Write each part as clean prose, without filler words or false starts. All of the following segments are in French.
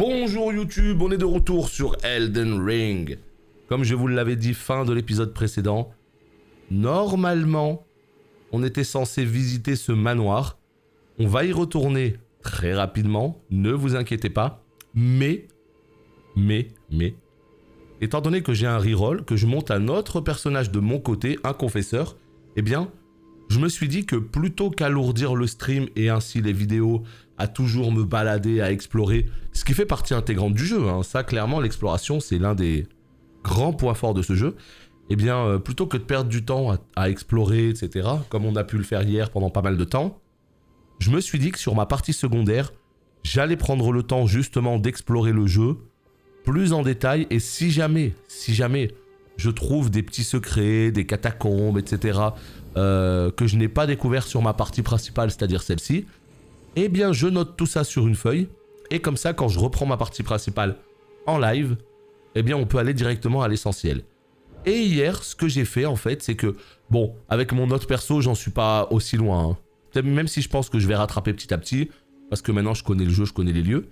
Bonjour YouTube, on est de retour sur Elden Ring. Comme je vous l'avais dit fin de l'épisode précédent, normalement, on était censé visiter ce manoir. On va y retourner très rapidement, ne vous inquiétez pas. Mais, étant donné que j'ai un reroll, que je monte un autre personnage de mon côté, un confesseur, eh bien, je me suis dit que plutôt qu'alourdir le stream et ainsi les vidéos, à toujours me balader, à explorer, ce qui fait partie intégrante du jeu, hein. Ça clairement l'exploration c'est l'un des grands points forts de ce jeu, eh bien plutôt que de perdre du temps à explorer, etc., comme on a pu le faire hier pendant pas mal de temps, je me suis dit que sur ma partie secondaire, j'allais prendre le temps justement d'explorer le jeu plus en détail, et si jamais je trouve des petits secrets, des catacombes, etc., que je n'ai pas découvert sur ma partie principale, c'est-à-dire celle-ci, eh bien je note tout ça sur une feuille, et comme ça quand je reprends ma partie principale en live, eh bien on peut aller directement à l'essentiel. Et hier, ce que j'ai fait en fait, c'est que, bon, avec mon autre perso, j'en suis pas aussi loin, hein. Même si je pense que je vais rattraper petit à petit, parce que maintenant je connais le jeu, je connais les lieux,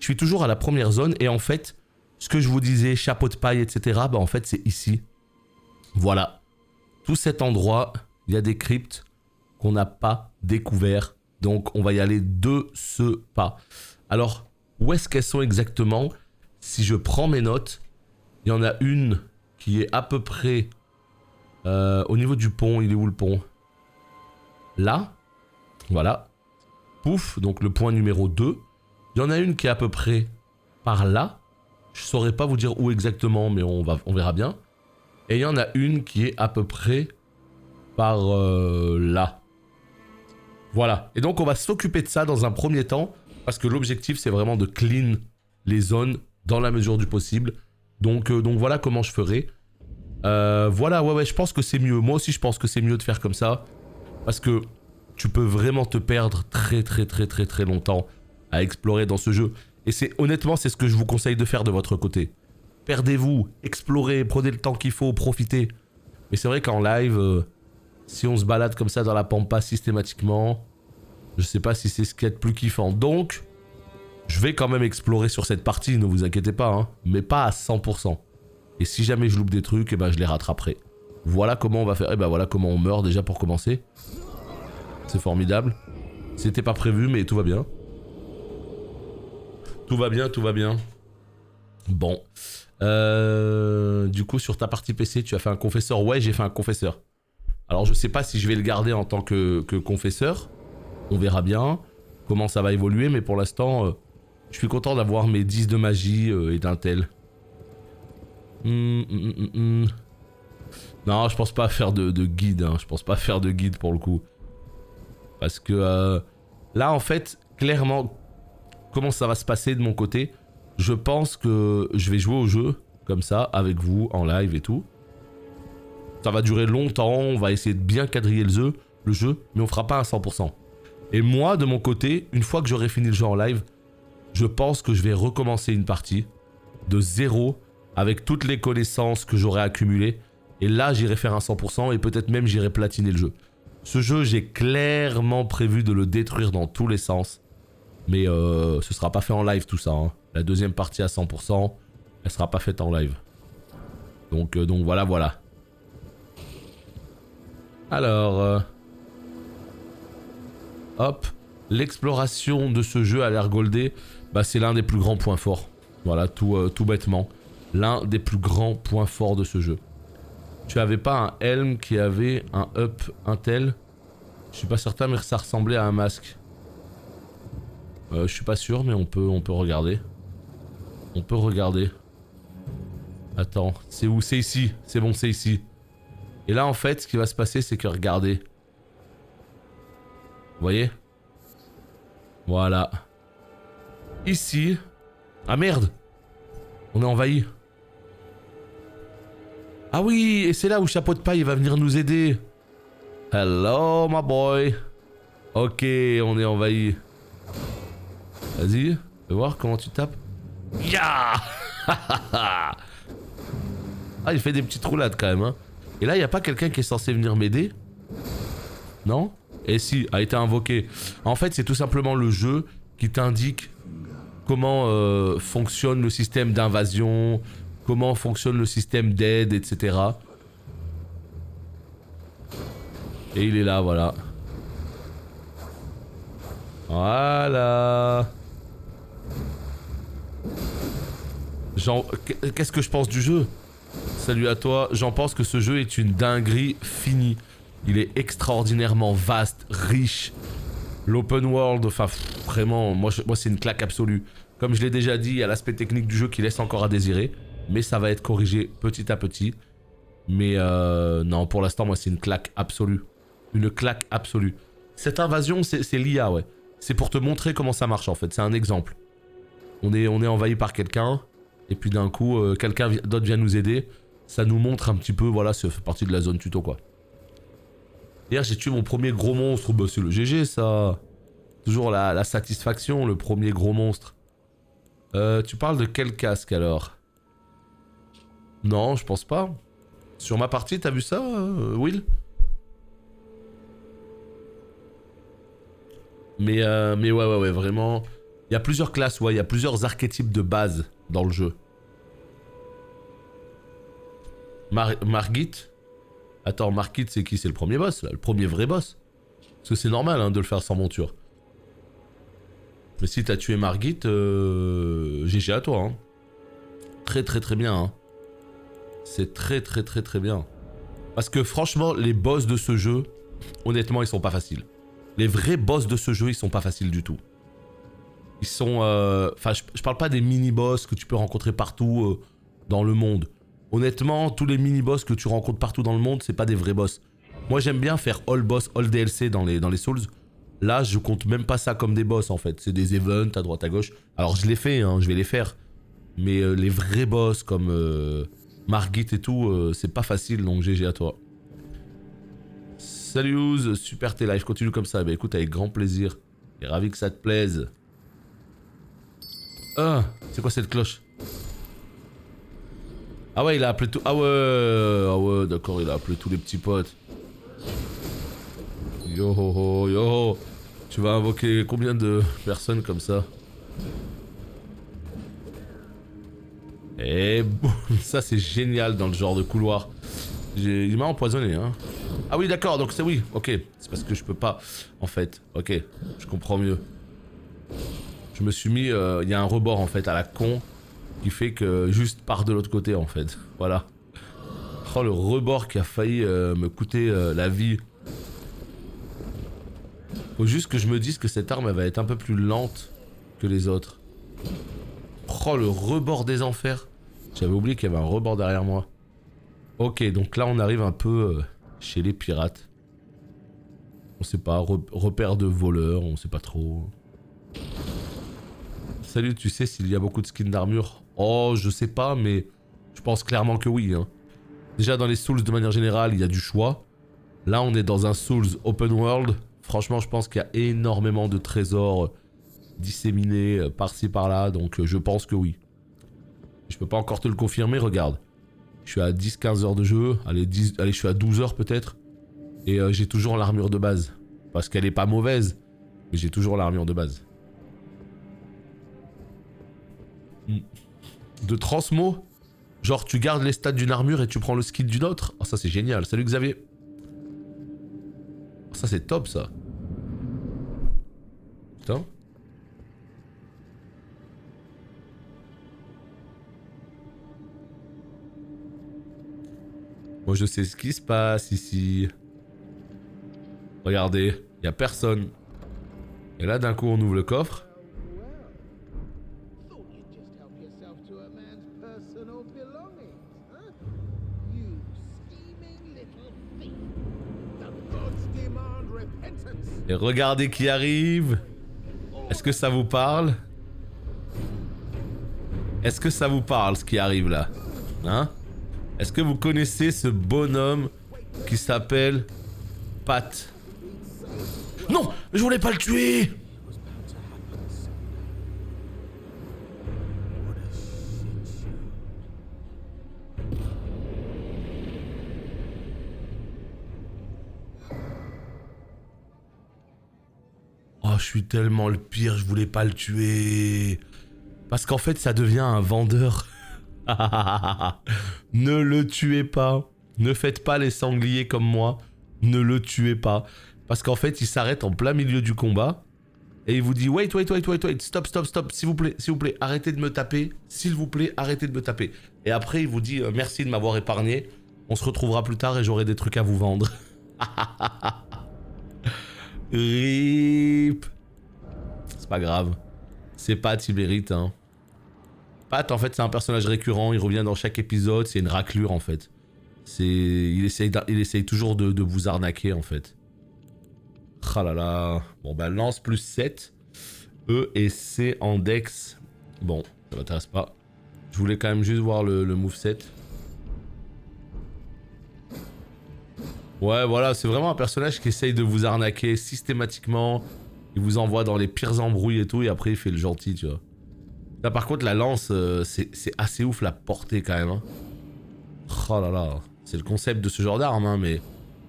je suis toujours à la première zone, et en fait, ce que je vous disais, chapeau de paille, etc., bah en fait c'est ici. Voilà. Tout cet endroit, il y a des cryptes qu'on n'a pas découvert. Donc on va y aller de ce pas. Alors, où est-ce qu'elles sont exactement? Si je prends mes notes, il y en a une qui est à peu près au niveau du pont. Il est où le pont? Là. Voilà. Pouf, donc le point numéro 2. Il y en a une qui est à peu près par là. Je saurais pas vous dire où exactement, mais on verra bien. Et il y en a une qui est à peu près par là. Voilà. Et donc on va s'occuper de ça dans un premier temps, parce que l'objectif c'est vraiment de clean les zones dans la mesure du possible. Donc voilà comment je ferai. Voilà, ouais, je pense que c'est mieux. Moi aussi je pense que c'est mieux de faire comme ça, parce que tu peux vraiment te perdre très longtemps à explorer dans ce jeu. Et honnêtement, c'est ce que je vous conseille de faire de votre côté. Perdez-vous, explorez, prenez le temps qu'il faut, profitez. Mais c'est vrai qu'en live, si on se balade comme ça dans la pampa systématiquement, je sais pas si c'est ce qu'il y a de plus kiffant. Donc, je vais quand même explorer sur cette partie, ne vous inquiétez pas, hein, mais pas à 100%. Et si jamais je loupe des trucs, eh ben je les rattraperai. Voilà comment on va faire, et ben voilà comment on meurt déjà pour commencer. C'est formidable. C'était pas prévu, mais tout va bien. Tout va bien. Bon. Du coup, sur ta partie PC, tu as fait un confesseur. Ouais, j'ai fait un confesseur. Alors, je sais pas si je vais le garder en tant que confesseur. On verra bien comment ça va évoluer. Mais pour l'instant, je suis content d'avoir mes 10 de magie et d'intel. Non, je pense pas faire de guide. Hein. Je pense pas faire de guide pour le coup. Parce que là, en fait, clairement... Comment ça va se passer de mon côté? Je pense que je vais jouer au jeu, comme ça, avec vous, en live et tout. Ça va durer longtemps, on va essayer de bien quadriller le jeu, mais on fera pas à 100%. Et moi, de mon côté, une fois que j'aurai fini le jeu en live, je pense que je vais recommencer une partie de zéro, avec toutes les connaissances que j'aurai accumulées. Et là, j'irai faire un 100%, et peut-être même j'irai platiner le jeu. Ce jeu, j'ai clairement prévu de le détruire dans tous les sens. Mais ce sera pas fait en live tout ça, hein. La deuxième partie à 100%, elle sera pas faite en live. Donc voilà. Alors... hop. L'exploration de ce jeu à l'air goldé, bah c'est l'un des plus grands points forts. Voilà, tout bêtement. L'un des plus grands points forts de ce jeu. Tu avais pas un helm qui avait un up intel? Je suis pas certain, mais ça ressemblait à un masque. Je suis pas sûr, mais on peut regarder. On peut regarder. Attends, c'est où? C'est ici. C'est bon, c'est ici. Et là, en fait, ce qui va se passer, c'est que regardez. Vous voyez? Voilà. Ici. Ah merde! On est envahi. Ah oui, et c'est là où Chapeau de Paille va venir nous aider. Hello, my boy. Ok, on est envahi. Vas-y, fais voir comment tu tapes. Ya. Ah, il fait des petites roulades quand même, hein. Et là, il n'y a pas quelqu'un qui est censé venir m'aider? Non? Et si, a été invoqué. En fait, c'est tout simplement le jeu qui t'indique comment fonctionne le système d'invasion, comment fonctionne le système d'aide, etc. Et il est là, voilà. Voilà. Qu'est-ce que je pense du jeu? Salut à toi. J'en pense que ce jeu est une dinguerie finie. Il est extraordinairement vaste, riche. L'open world, enfin vraiment, moi c'est une claque absolue. Comme je l'ai déjà dit, il y a l'aspect technique du jeu qui laisse encore à désirer. Mais ça va être corrigé petit à petit. Mais non, pour l'instant, moi c'est une claque absolue. Une claque absolue. Cette invasion, c'est l'IA, ouais. C'est pour te montrer comment ça marche en fait, c'est un exemple. On est envahi par quelqu'un, et puis d'un coup, quelqu'un d'autre vient nous aider. Ça nous montre un petit peu, voilà, ça fait partie de la zone tuto quoi. Hier j'ai tué mon premier gros monstre, bah c'est le GG ça. Toujours la satisfaction, le premier gros monstre. Tu parles de quel casque alors? Non, je pense pas. Sur ma partie, t'as vu ça, Will? Mais ouais, vraiment. Il y a plusieurs classes, ouais, il y a plusieurs archétypes de base dans le jeu. Margit? Attends, Margit, c'est qui? C'est le premier boss, là, le premier vrai boss. Parce que c'est normal hein, de le faire sans monture. Mais si t'as tué Margit, GG à toi. Hein. Très bien. Hein. C'est très bien. Parce que franchement, les boss de ce jeu, honnêtement, ils sont pas faciles. Les vrais boss de ce jeu, ils sont pas faciles du tout. Ils sont... Enfin, je parle pas des mini-boss que tu peux rencontrer partout dans le monde. Honnêtement, tous les mini-boss que tu rencontres partout dans le monde, c'est pas des vrais boss. Moi, j'aime bien faire all boss, all DLC dans les Souls. Là, je compte même pas ça comme des boss, en fait. C'est des events à droite à gauche. Alors, je les fais, hein, je vais les faire. Mais les vrais boss comme Margit et tout, c'est pas facile, donc GG à toi. Salut Ouz, super tes lives, continue comme ça. Bah écoute, avec grand plaisir. Et ravi que ça te plaise. Ah, c'est quoi cette cloche? Ah ouais, il a appelé tout... Ah ouais, d'accord, il a appelé tous les petits potes. Yo ho ho, yo ho. Tu vas invoquer combien de personnes comme ça? Et boum, ça c'est génial dans le genre de couloir. Il m'a empoisonné, hein. Ah oui, d'accord, donc c'est oui, ok. C'est parce que je peux pas, en fait. Ok, je comprends mieux. Je me suis mis... Il y a un rebord, en fait, à la con, qui fait que juste part de l'autre côté, en fait. Voilà. Oh, le rebord qui a failli me coûter la vie. Faut juste que je me dise que cette arme, elle va être un peu plus lente que les autres. Oh, le rebord des enfers. J'avais oublié qu'il y avait un rebord derrière moi. Ok, donc là, on arrive un peu chez les pirates. On sait pas, repère de voleurs, on sait pas trop. Salut, tu sais s'il y a beaucoup de skins d'armure? Oh, je sais pas, mais je pense clairement que oui. Hein. Déjà, dans les Souls, de manière générale, il y a du choix. Là, on est dans un Souls open world. Franchement, je pense qu'il y a énormément de trésors disséminés par-ci, par-là. Donc, je pense que oui. Je peux pas encore te le confirmer, regarde. Je suis à 10-15 heures de jeu. Allez, je suis à 12 heures peut-être. Et j'ai toujours l'armure de base. Parce qu'elle est pas mauvaise. Mais j'ai toujours l'armure de base. De transmo? Genre tu gardes les stats d'une armure et tu prends le skin d'une autre? Oh ça c'est génial. Salut Xavier. Oh, ça c'est top ça. Putain. Moi je sais ce qui se passe ici. Regardez, il y a personne. Et là d'un coup on ouvre le coffre. Et regardez qui arrive. Est-ce que ça vous parle? Est-ce que ça vous parle ce qui arrive là? Hein? Est-ce que vous connaissez ce bonhomme qui s'appelle Pat? Non! Je voulais pas le tuer! Oh, je suis tellement le pire, je voulais pas le tuer. Parce qu'en fait, ça devient un vendeur. Ne le tuez pas. Ne faites pas les sangliers comme moi. Ne le tuez pas. Parce qu'en fait, il s'arrête en plein milieu du combat. Et il vous dit, wait, stop, s'il vous plaît, arrêtez de me taper. S'il vous plaît, arrêtez de me taper. Et après, il vous dit, merci de m'avoir épargné. On se retrouvera plus tard et j'aurai des trucs à vous vendre. RIP. C'est pas grave. C'est Pat, il mérite, hein. Pat, en fait, c'est un personnage récurrent, il revient dans chaque épisode, c'est une raclure, en fait. Il essaye toujours de vous arnaquer, en fait. Ah là là. Bon, bah, lance plus 7. E et C en dex. Bon, ça m'intéresse pas. Je voulais quand même juste voir le moveset. Ouais, voilà, c'est vraiment un personnage qui essaye de vous arnaquer systématiquement. Il vous envoie dans les pires embrouilles et tout, et après il fait le gentil, tu vois. Là, par contre, la lance, c'est assez ouf la portée quand même. Hein. Oh là là, c'est le concept de ce genre d'arme, hein, mais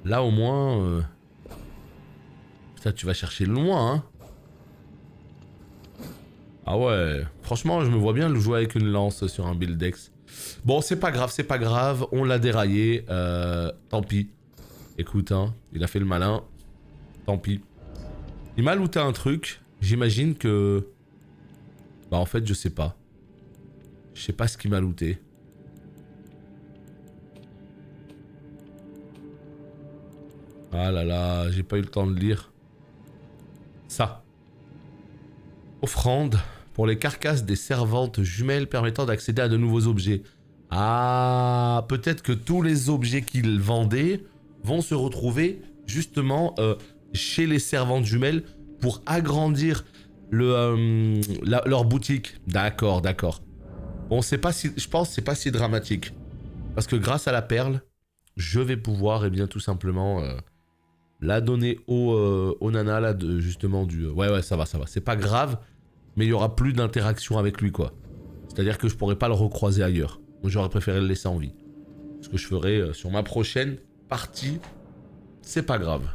là au moins... Putain, tu vas chercher loin, hein. Ah ouais, franchement, je me vois bien le jouer avec une lance sur un build dex. Bon, c'est pas grave, on l'a déraillé, tant pis. Écoute, hein, il a fait le malin, tant pis. Il m'a looté un truc, j'imagine que... Bah en fait, je sais pas. Je sais pas ce qu'il m'a looté. Ah là là, j'ai pas eu le temps de lire. Ça. Offrande pour les carcasses des servantes jumelles permettant d'accéder à de nouveaux objets. Ah, peut-être que tous les objets qu'ils vendaient vont se retrouver justement chez les servantes jumelles pour agrandir leur boutique. D'accord, d'accord. Bon, c'est pas si, je pense que c'est pas si dramatique. Parce que grâce à la perle, je vais pouvoir, eh bien, tout simplement... la donner au nana là justement du... Ouais ça va. C'est pas grave, mais il y aura plus d'interaction avec lui quoi. C'est-à-dire que je pourrais pas le recroiser ailleurs. Moi j'aurais préféré le laisser en vie. Ce que je ferai sur ma prochaine partie, c'est pas grave.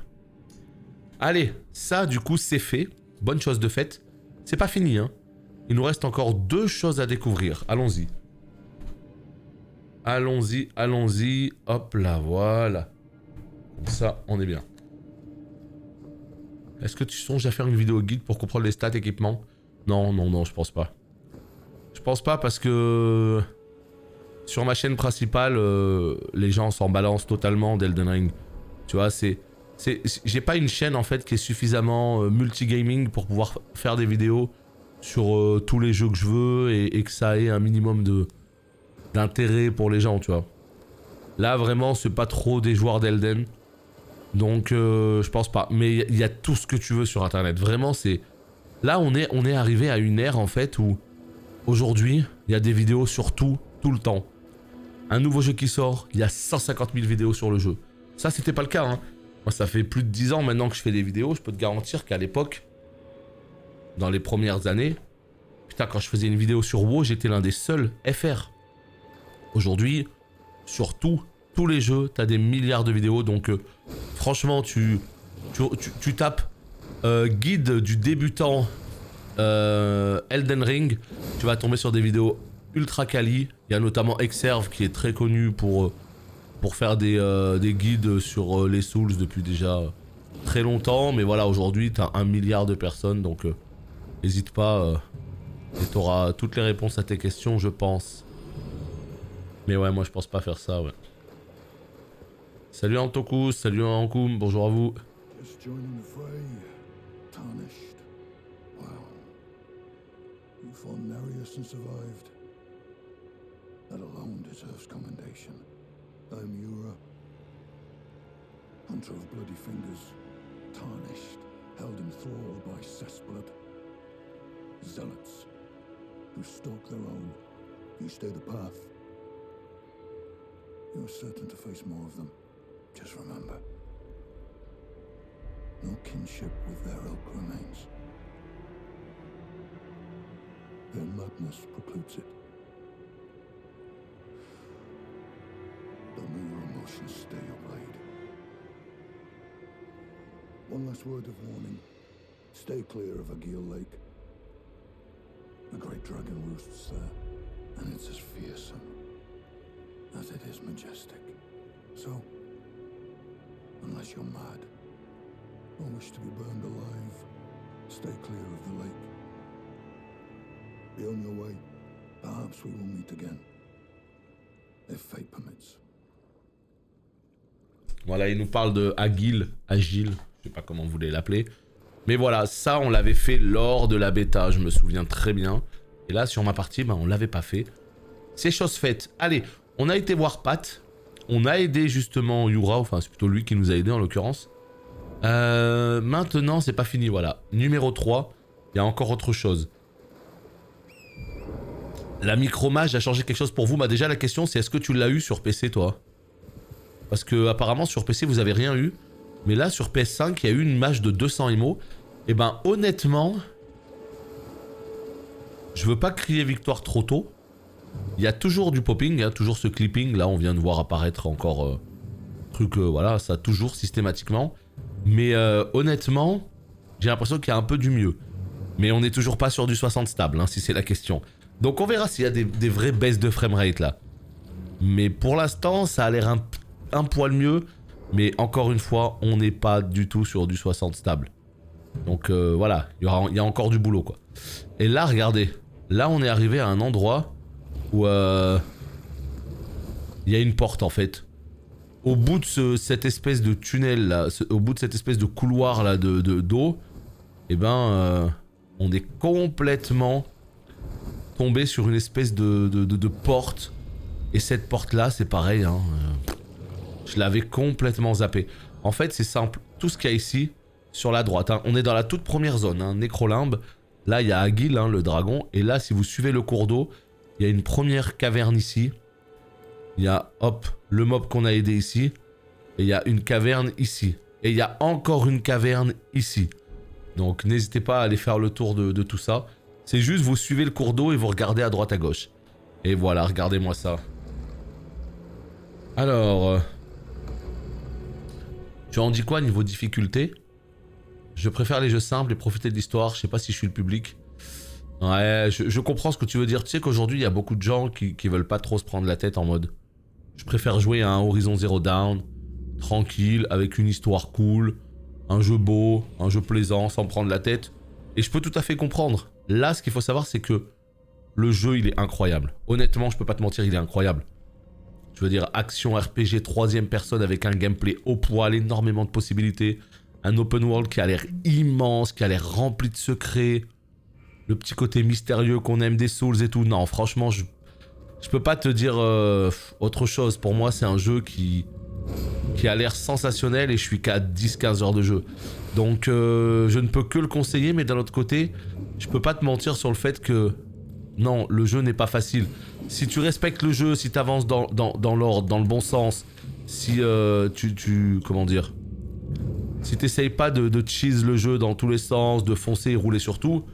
Allez, ça du coup c'est fait. Bonne chose de faite. C'est pas fini hein. Il nous reste encore 2 choses à découvrir. Allons-y. Allons-y. Hop là, voilà. Comme ça, on est bien. Est-ce que tu songes à faire une vidéo guide pour comprendre les stats équipements? Non, je pense pas. Je pense pas parce que... Sur ma chaîne principale, les gens s'en balancent totalement d'Elden Ring. Tu vois, j'ai pas une chaîne en fait qui est suffisamment multigaming pour pouvoir faire des vidéos sur tous les jeux que je veux et que ça ait un minimum d'intérêt pour les gens, tu vois. Là, vraiment, c'est pas trop des joueurs d'Elden. Donc je pense pas. Mais il y a tout ce que tu veux sur internet. Vraiment c'est... Là on est arrivé à une ère en fait où... Aujourd'hui, il y a des vidéos sur tout le temps. Un nouveau jeu qui sort, il y a 150 000 vidéos sur le jeu. Ça c'était pas le cas hein. Moi ça fait plus de 10 ans maintenant que je fais des vidéos. Je peux te garantir qu'à l'époque, dans les premières années... Putain quand je faisais une vidéo sur WoW, j'étais l'un des seuls FR. Aujourd'hui, sur tous les jeux, t'as des milliards de vidéos, donc franchement, tu tapes guide du débutant Elden Ring, tu vas tomber sur des vidéos ultra quali. Il y a notamment Exerve qui est très connu pour faire des guides sur les Souls depuis déjà très longtemps, mais voilà, aujourd'hui, t'as 1 milliard de personnes, donc n'hésite pas, et t'auras toutes les réponses à tes questions, je pense. Mais ouais, moi je pense pas faire ça, ouais. Salut Antokus, salut Ankoum, bonjour à vous. Hunter of bloody fingers, tarnished, held in thrall by cessblood. Zealots, who stalk their own. You stay the path. You're certain to face more of them. Just remember, no kinship with their ilk remains. Their madness precludes it. Don't let your emotions stay your blade. One last word of warning. Stay clear of Agil Lake. A great dragon roosts there, and it's as fearsome as it is majestic. So, unless you're mad or wish to be burned alive, stay clear of the lake. Be on your way. Perhaps we will meet again, if fate permits. Voilà, il nous parle de Agile, je sais pas comment vous voulez l'appeler. Mais voilà, ça on l'avait fait lors de la bêta, je me souviens très bien. Et là sur ma partie, on l'avait pas fait. C'est chose faite. Allez, on a été voir Pat. On a aidé justement Yura, enfin c'est plutôt lui qui nous a aidé en l'occurrence. Maintenant c'est pas fini, voilà. Numéro 3, il y a encore autre chose. La micromage a changé quelque chose pour vous. Bah déjà la question c'est est-ce que tu l'as eu sur PC toi? Parce que apparemment sur PC vous avez rien eu. Mais là sur PS5 il y a eu une mage de 200 IMO. Et ben honnêtement, je veux pas crier victoire trop tôt. Il y a toujours du popping, hein, toujours ce clipping. Là on vient de voir apparaître encore truc, voilà, ça toujours systématiquement. Mais honnêtement, j'ai l'impression qu'il y a un peu du mieux. Mais on n'est toujours pas sur du 60 stable, hein, si c'est la question. Donc on verra s'il y a des vraies baisses de framerate là. Mais pour l'instant ça a l'air un poil mieux. Mais encore une fois, on n'est pas du tout sur du 60 stable. Donc voilà, il y a encore du boulot quoi. Et là, regardez. Là, on est arrivé à un endroit où il y a une porte en fait. Au bout de cette espèce de tunnel là, au bout de cette espèce de couloir là d'eau, et ben on est complètement tombé sur une espèce de porte. Et cette porte là, c'est pareil, hein. Je l'avais complètement zappé. En fait, c'est simple. Tout ce qu'il y a ici, sur la droite, hein, on est dans la toute première zone, hein, Nécrolimbe. Là, il y a Agile, hein, le dragon. Et là, si vous suivez le cours d'eau, il y a une première caverne ici. Il y a, hop, le mob qu'on a aidé ici. Et il y a une caverne ici. Et il y a encore une caverne ici. Donc, n'hésitez pas à aller faire le tour de tout ça. C'est juste, vous suivez le cours d'eau et vous regardez à droite à gauche. Et voilà, regardez-moi ça. Alors... tu en dis quoi niveau difficulté? Je préfère les jeux simples et profiter de l'histoire. Je sais pas si je suis le public. Ouais, je comprends ce que tu veux dire. Tu sais qu'aujourd'hui, il y a beaucoup de gens qui veulent pas trop se prendre la tête en mode... je préfère jouer à un Horizon Zero Dawn, tranquille, avec une histoire cool, un jeu beau, un jeu plaisant, sans prendre la tête. Et je peux tout à fait comprendre. Là, ce qu'il faut savoir, c'est que le jeu, il est incroyable. Honnêtement, je peux pas te mentir, il est incroyable. Je veux dire, action RPG 3ème personne avec un gameplay au poil, énormément de possibilités. Un open world qui a l'air immense, qui a l'air rempli de secrets. Le petit côté mystérieux qu'on aime des Souls et tout. Non, franchement, je peux pas te dire autre chose. Pour moi, c'est un jeu qui a l'air sensationnel et je suis qu'à 10-15 heures de jeu. Donc, je ne peux que le conseiller, mais d'un autre côté, je peux pas te mentir sur le fait que... non, le jeu n'est pas facile. Si tu respectes le jeu, si tu avances dans l'ordre, dans le bon sens, si comment dire, si t'essayes pas de cheese le jeu dans tous les sens, de foncer et rouler sur tout,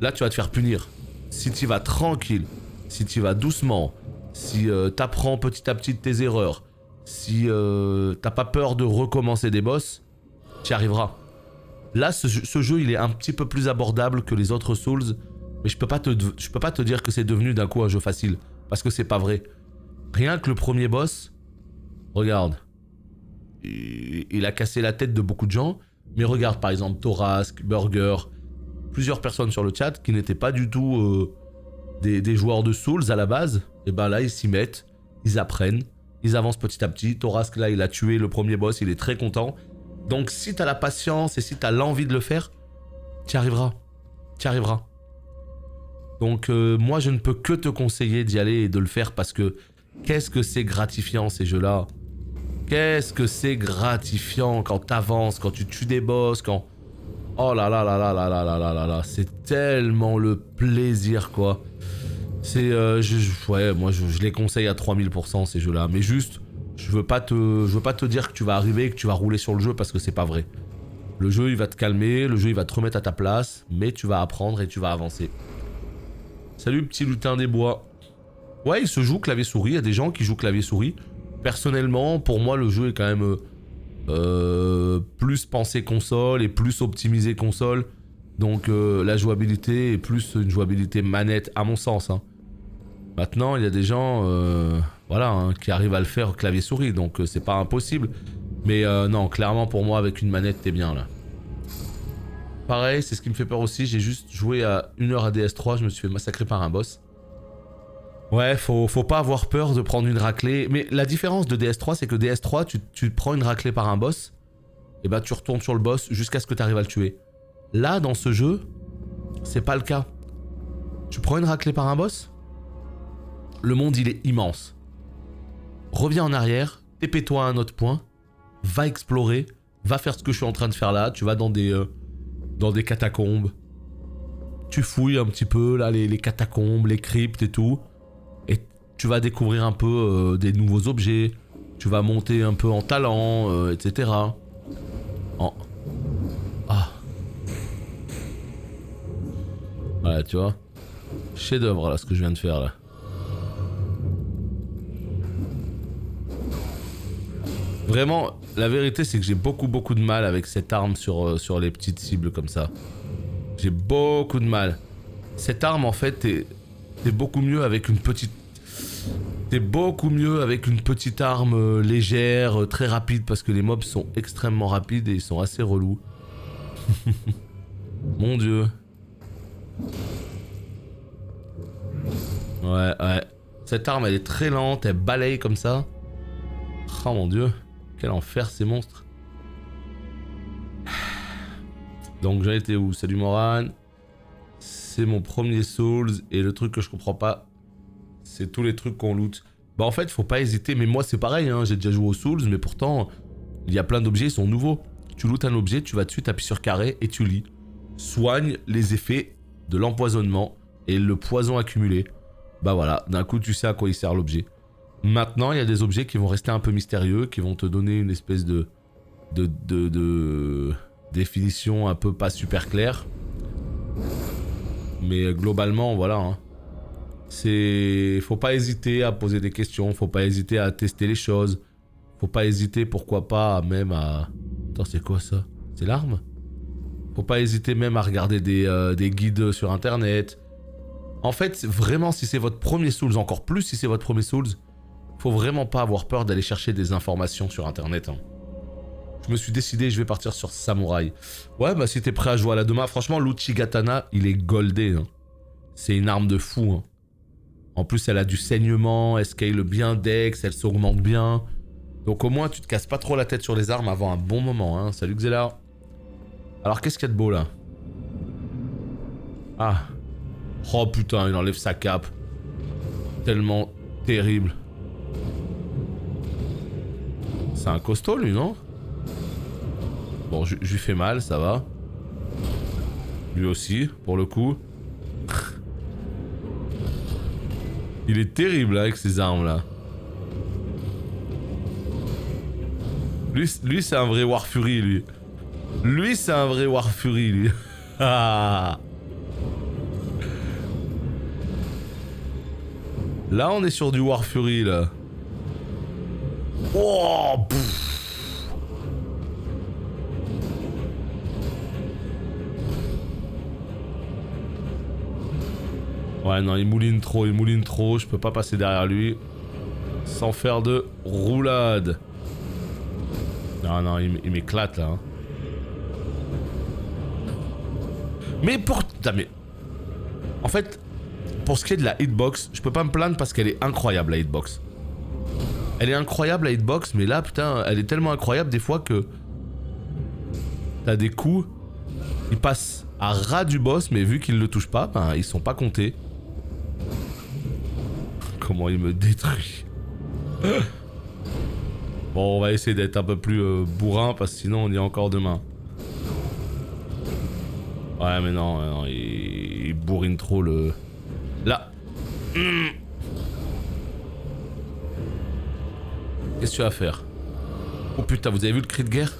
là tu vas te faire punir. Si tu vas tranquille, si tu vas doucement, si t'apprends petit à petit de tes erreurs, si t'as pas peur de recommencer des boss, tu y arriveras. Là, ce jeu, il est un petit peu plus abordable que les autres Souls. Mais je peux pas te dire que c'est devenu d'un coup un jeu facile. Parce que c'est pas vrai. Rien que le premier boss, regarde. Il a cassé la tête de beaucoup de gens. Mais regarde par exemple Torask, Burger, plusieurs personnes sur le chat qui n'étaient pas du tout des joueurs de Souls à la base. Et ben là ils s'y mettent, ils apprennent, ils avancent petit à petit. Torask là il a tué le premier boss, il est très content. Donc si t'as la patience et si t'as l'envie de le faire, t'y arriveras. T'y arriveras. Donc moi je ne peux que te conseiller d'y aller et de le faire parce que qu'est-ce que c'est gratifiant ces jeux-là. Qu'est-ce que c'est gratifiant quand t'avances, quand tu tues des boss, quand... oh là là là là là là là là là là, c'est tellement le plaisir quoi. C'est... ouais, moi je les conseille à 3000% ces jeux-là, mais juste, je veux pas te dire que tu vas arriver et que tu vas rouler sur le jeu parce que c'est pas vrai. Le jeu il va te calmer, le jeu il va te remettre à ta place, mais tu vas apprendre et tu vas avancer. Salut petit lutin des bois. Ouais, il se joue clavier-souris, il y a des gens qui jouent clavier-souris. Personnellement, pour moi, le jeu est quand même plus pensé console et plus optimisé console. Donc la jouabilité est plus une jouabilité manette à mon sens. Hein. Maintenant, il y a des gens voilà, hein, qui arrivent à le faire clavier-souris, donc c'est pas impossible. Mais non, clairement pour moi, avec une manette, t'es bien là. Pareil, c'est ce qui me fait peur aussi, j'ai juste joué à 1 heure à DS3, je me suis fait massacrer par un boss. Ouais, faut pas avoir peur de prendre une raclée. Mais la différence de DS3, c'est que DS3, tu prends une raclée par un boss, et bah tu retournes sur le boss jusqu'à ce que tu arrives à le tuer. Là, dans ce jeu, c'est pas le cas. Tu prends une raclée par un boss, le monde il est immense. Reviens en arrière, TP-toi à un autre point, va explorer, va faire ce que je suis en train de faire là, tu vas dans des catacombes. Tu fouilles un petit peu là les catacombes, les cryptes et tout. Et tu vas découvrir un peu des nouveaux objets. Tu vas monter un peu en talent, etc. Ah. Voilà, tu vois. Chef d'œuvre là, ce que je viens de faire là. Vraiment, la vérité c'est que j'ai beaucoup de mal avec cette arme sur les petites cibles comme ça. J'ai beaucoup de mal. Cette arme en fait, t'es beaucoup mieux avec une petite... T'es beaucoup mieux avec une petite arme légère, très rapide, parce que les mobs sont extrêmement rapides et ils sont assez relous. Mon dieu. Ouais. Cette arme elle est très lente, elle balaye comme ça. Oh mon dieu. Quel enfer ces monstres. Donc j'en étais où? Salut Moran. C'est mon premier Souls et le truc que je comprends pas, c'est tous les trucs qu'on loot. Bah en fait faut pas hésiter, mais moi c'est pareil, hein, j'ai déjà joué aux Souls, mais pourtant il y a plein d'objets, ils sont nouveaux. Tu lootes un objet, tu vas dessus, t'appuies sur carré et tu lis. Soigne les effets de l'empoisonnement et le poison accumulé. Bah voilà, d'un coup tu sais à quoi il sert l'objet. Maintenant il y a des objets qui vont rester un peu mystérieux, qui vont te donner une espèce de définition un peu pas super claire. Mais globalement voilà, hein. Faut pas hésiter à poser des questions, faut pas hésiter à tester les choses. Faut pas hésiter, pourquoi pas, même à... Attends, c'est quoi ça? C'est l'arme? Faut pas hésiter même à regarder des guides sur internet. En fait, vraiment, si c'est votre premier Souls, encore plus si c'est votre premier Souls, faut vraiment pas avoir peur d'aller chercher des informations sur internet. Hein. Je me suis décidé, je vais partir sur Samouraï. Ouais, bah si t'es prêt à jouer à la Doma, franchement, l'Uchigatana, il est goldé. Hein. C'est une arme de fou. Hein. En plus, elle a du saignement, elle scale bien Dex, elle s'augmente bien. Donc au moins, tu te casses pas trop la tête sur les armes avant un bon moment. Hein. Salut Xela. Alors, qu'est-ce qu'il y a de beau là? Ah. Oh putain, il enlève sa cape. Tellement terrible. C'est un costaud lui, non? Bon, je lui fais mal, ça va. Lui aussi, pour le coup. Il est terrible avec ces armes là. Lui c'est un vrai War Fury lui. Lui c'est un vrai War Fury lui. Là on est sur du War Fury là. Oh, ouais non, il mouline trop, je peux pas passer derrière lui sans faire de roulade. Non, il m'éclate là. Hein. Mais mais... En fait, pour ce qui est de la hitbox, je peux pas me plaindre parce qu'elle est incroyable la hitbox. Elle est incroyable la hitbox, mais là putain, elle est tellement incroyable des fois que... T'as des coups, ils passent à ras du boss, mais vu qu'ils le touchent pas, ben ils sont pas comptés. Comment il me détruit. Bon, on va essayer d'être un peu plus bourrin parce que sinon on y est encore demain. Ouais, mais non, il bourrine trop le... Là. Qu'est-ce que tu vas faire? Oh putain, vous avez vu le cri de guerre?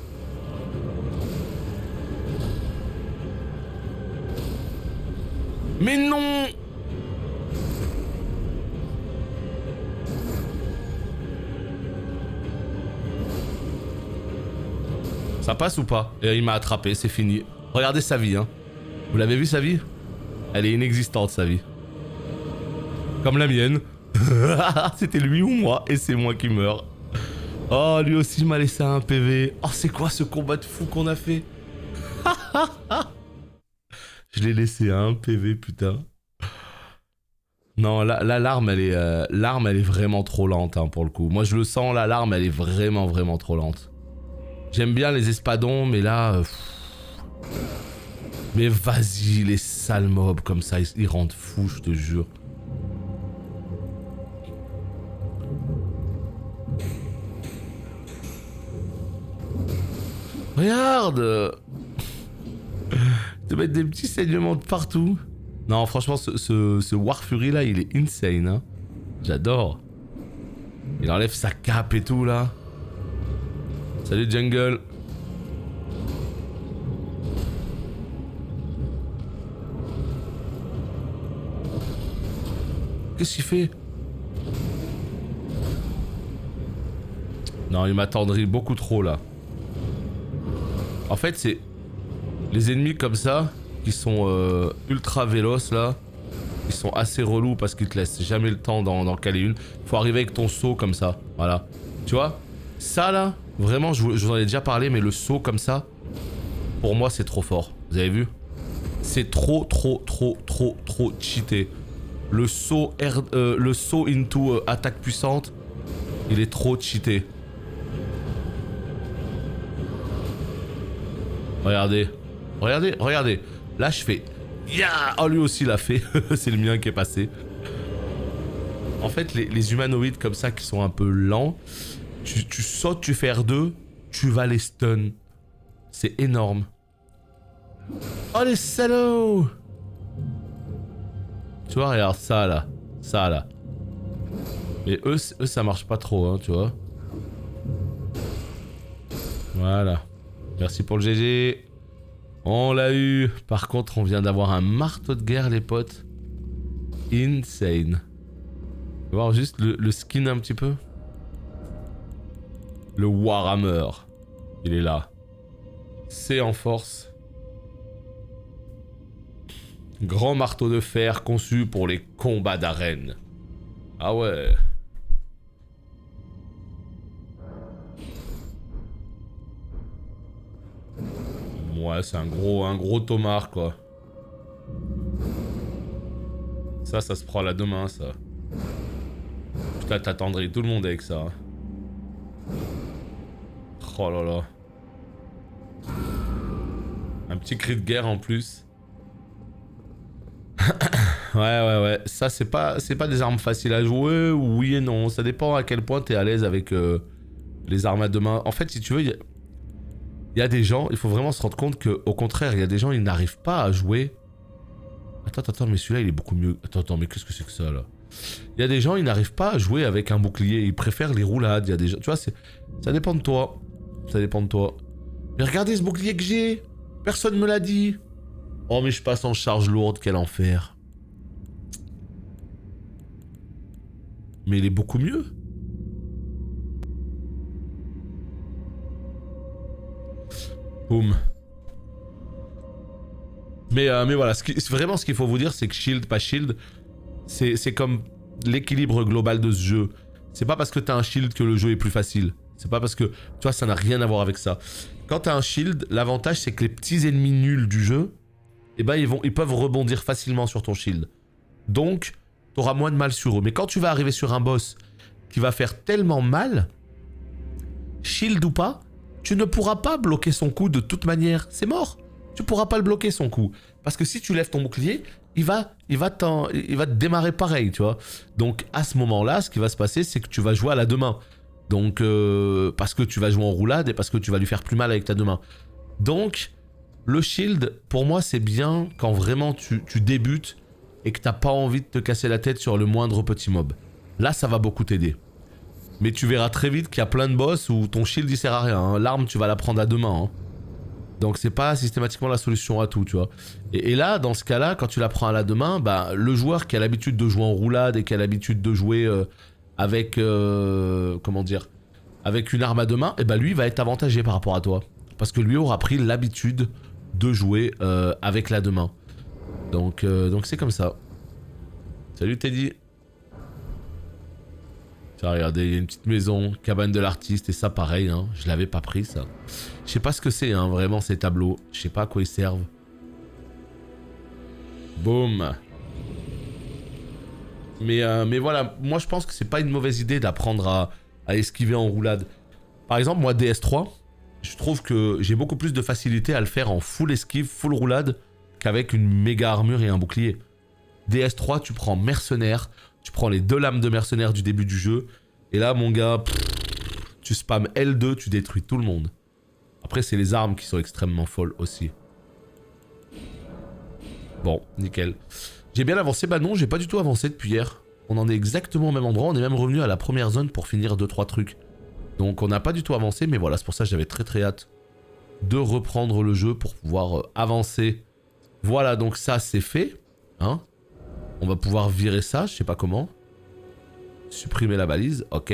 Mais non! Ça passe ou pas? Et il m'a attrapé, c'est fini. Regardez sa vie, hein. Vous l'avez vu sa vie? Elle est inexistante sa vie. Comme la mienne. C'était lui ou moi, et c'est moi qui meurs. Oh, lui aussi m'a laissé un PV. Oh, c'est quoi ce combat de fou qu'on a fait? Je l'ai laissé à un PV, putain. Non, là, l'arme, elle est vraiment trop lente, hein, pour le coup. Moi, je le sens, là, l'arme, elle est vraiment, vraiment trop lente. J'aime bien les espadons, mais là... Mais vas-y, les sales mobs, comme ça, ils rendent fou, je te jure. Regarde! De mettre des petits saignements de partout. Non, franchement, ce War Fury là, il est insane. Hein. J'adore. Il enlève sa cape et tout là. Salut Jungle. Qu'est-ce qu'il fait? Non, il m'attendrit beaucoup trop là. En fait, c'est les ennemis comme ça, qui sont ultra véloces là, ils sont assez relous parce qu'ils te laissent jamais le temps d'en caler une. Faut arriver avec ton saut comme ça, voilà. Tu vois, ça là, vraiment, je vous en ai déjà parlé, mais le saut comme ça, pour moi c'est trop fort. Vous avez vu? C'est trop cheaté. Le saut into attaque puissante, il est trop cheaté. Regardez. Regardez, regardez. Là, je fais... Yeah. Oh, lui aussi l'a fait. C'est le mien qui est passé. En fait, les humanoïdes comme ça qui sont un peu lents, tu sautes, tu fais R2, tu vas les stun. C'est énorme. Oh, les salauds! Tu vois, regarde ça, là. Ça, là. Mais eux ça marche pas trop, hein, tu vois. Voilà. Merci pour le GG. On l'a eu. Par contre, on vient d'avoir un marteau de guerre, les potes. Insane. On va voir juste le skin un petit peu. Le Warhammer. Il est là. C'est en force. Grand marteau de fer conçu pour les combats d'arène. Ah ouais. Ouais, c'est un gros tomard, quoi. Ça se prend à la deux mains, ça. Putain, t'attendrais tout le monde avec ça. Oh là là. Un petit cri de guerre en plus. Ouais. Ça, c'est pas des armes faciles à jouer, oui et non. Ça dépend à quel point t'es à l'aise avec les armes à deux mains. En fait, si tu veux... Il y a des gens, il faut vraiment se rendre compte qu'au contraire, il y a des gens, ils n'arrivent pas à jouer. Attends, mais celui-là, il est beaucoup mieux. Attends, mais qu'est-ce que c'est que ça, là? Il y a des gens, ils n'arrivent pas à jouer avec un bouclier. Ils préfèrent les roulades. Il y a des gens, tu vois, ça dépend de toi. Ça dépend de toi. Mais regardez ce bouclier que j'ai. Personne me l'a dit. Oh, mais je passe en charge lourde, quel enfer. Mais il est beaucoup mieux. Boum. Mais voilà, vraiment ce qu'il faut vous dire, c'est que shield, pas shield, c'est comme l'équilibre global de ce jeu. C'est pas parce que t'as un shield que le jeu est plus facile. C'est pas parce que, tu vois, ça n'a rien à voir avec ça. Quand t'as un shield, l'avantage c'est que les petits ennemis nuls du jeu, eh ben ils peuvent rebondir facilement sur ton shield. Donc, t'auras moins de mal sur eux. Mais quand tu vas arriver sur un boss qui va faire tellement mal, shield ou pas, tu ne pourras pas bloquer son coup de toute manière. C'est mort. Tu pourras pas le bloquer son coup. Parce que si tu lèves ton bouclier, il va te démarrer pareil, tu vois. Donc à ce moment-là, ce qui va se passer, c'est que tu vas jouer à la deux mains. Donc parce que tu vas jouer en roulade et parce que tu vas lui faire plus mal avec ta deux mains. Donc le shield, pour moi, c'est bien quand vraiment tu débutes et que t'as pas envie de te casser la tête sur le moindre petit mob. Là, ça va beaucoup t'aider. Mais tu verras très vite qu'il y a plein de boss où ton shield il sert à rien. Hein. L'arme, tu vas la prendre à deux mains. Hein. Donc c'est pas systématiquement la solution à tout, tu vois. Et là, dans ce cas-là, quand tu la prends à la deux mains, bah, le joueur qui a l'habitude de jouer en roulade et qui a l'habitude de jouer avec... comment dire, avec une arme à deux mains, et bah lui va être avantagé par rapport à toi. Parce que lui aura pris l'habitude de jouer avec la deux mains. Donc c'est comme ça. Salut Teddy. Tiens, regardez, il y a une petite maison, cabane de l'artiste, et ça pareil, hein, je l'avais pas pris ça. Je sais pas ce que c'est, hein, vraiment ces tableaux. Je sais pas à quoi ils servent. Boum. Mais voilà, moi je pense que c'est pas une mauvaise idée d'apprendre à esquiver en roulade. Par exemple, moi DS3, je trouve que j'ai beaucoup plus de facilité à le faire en full esquive, full roulade, qu'avec une méga armure et un bouclier. DS3, tu prends mercenaire, tu prends les 2 lames de mercenaire du début du jeu, et là mon gars, tu spams L2, tu détruis tout le monde. Après c'est les armes qui sont extrêmement folles aussi. Bon, nickel. J'ai bien avancé, bah non, j'ai pas du tout avancé depuis hier. On en est exactement au même endroit, on est même revenu à la première zone pour finir 2-3 trucs. Donc on n'a pas du tout avancé, mais voilà, c'est pour ça que j'avais très hâte de reprendre le jeu pour pouvoir avancer. Voilà, donc ça c'est fait, hein. On va pouvoir virer ça, je sais pas comment. Supprimer la balise, ok.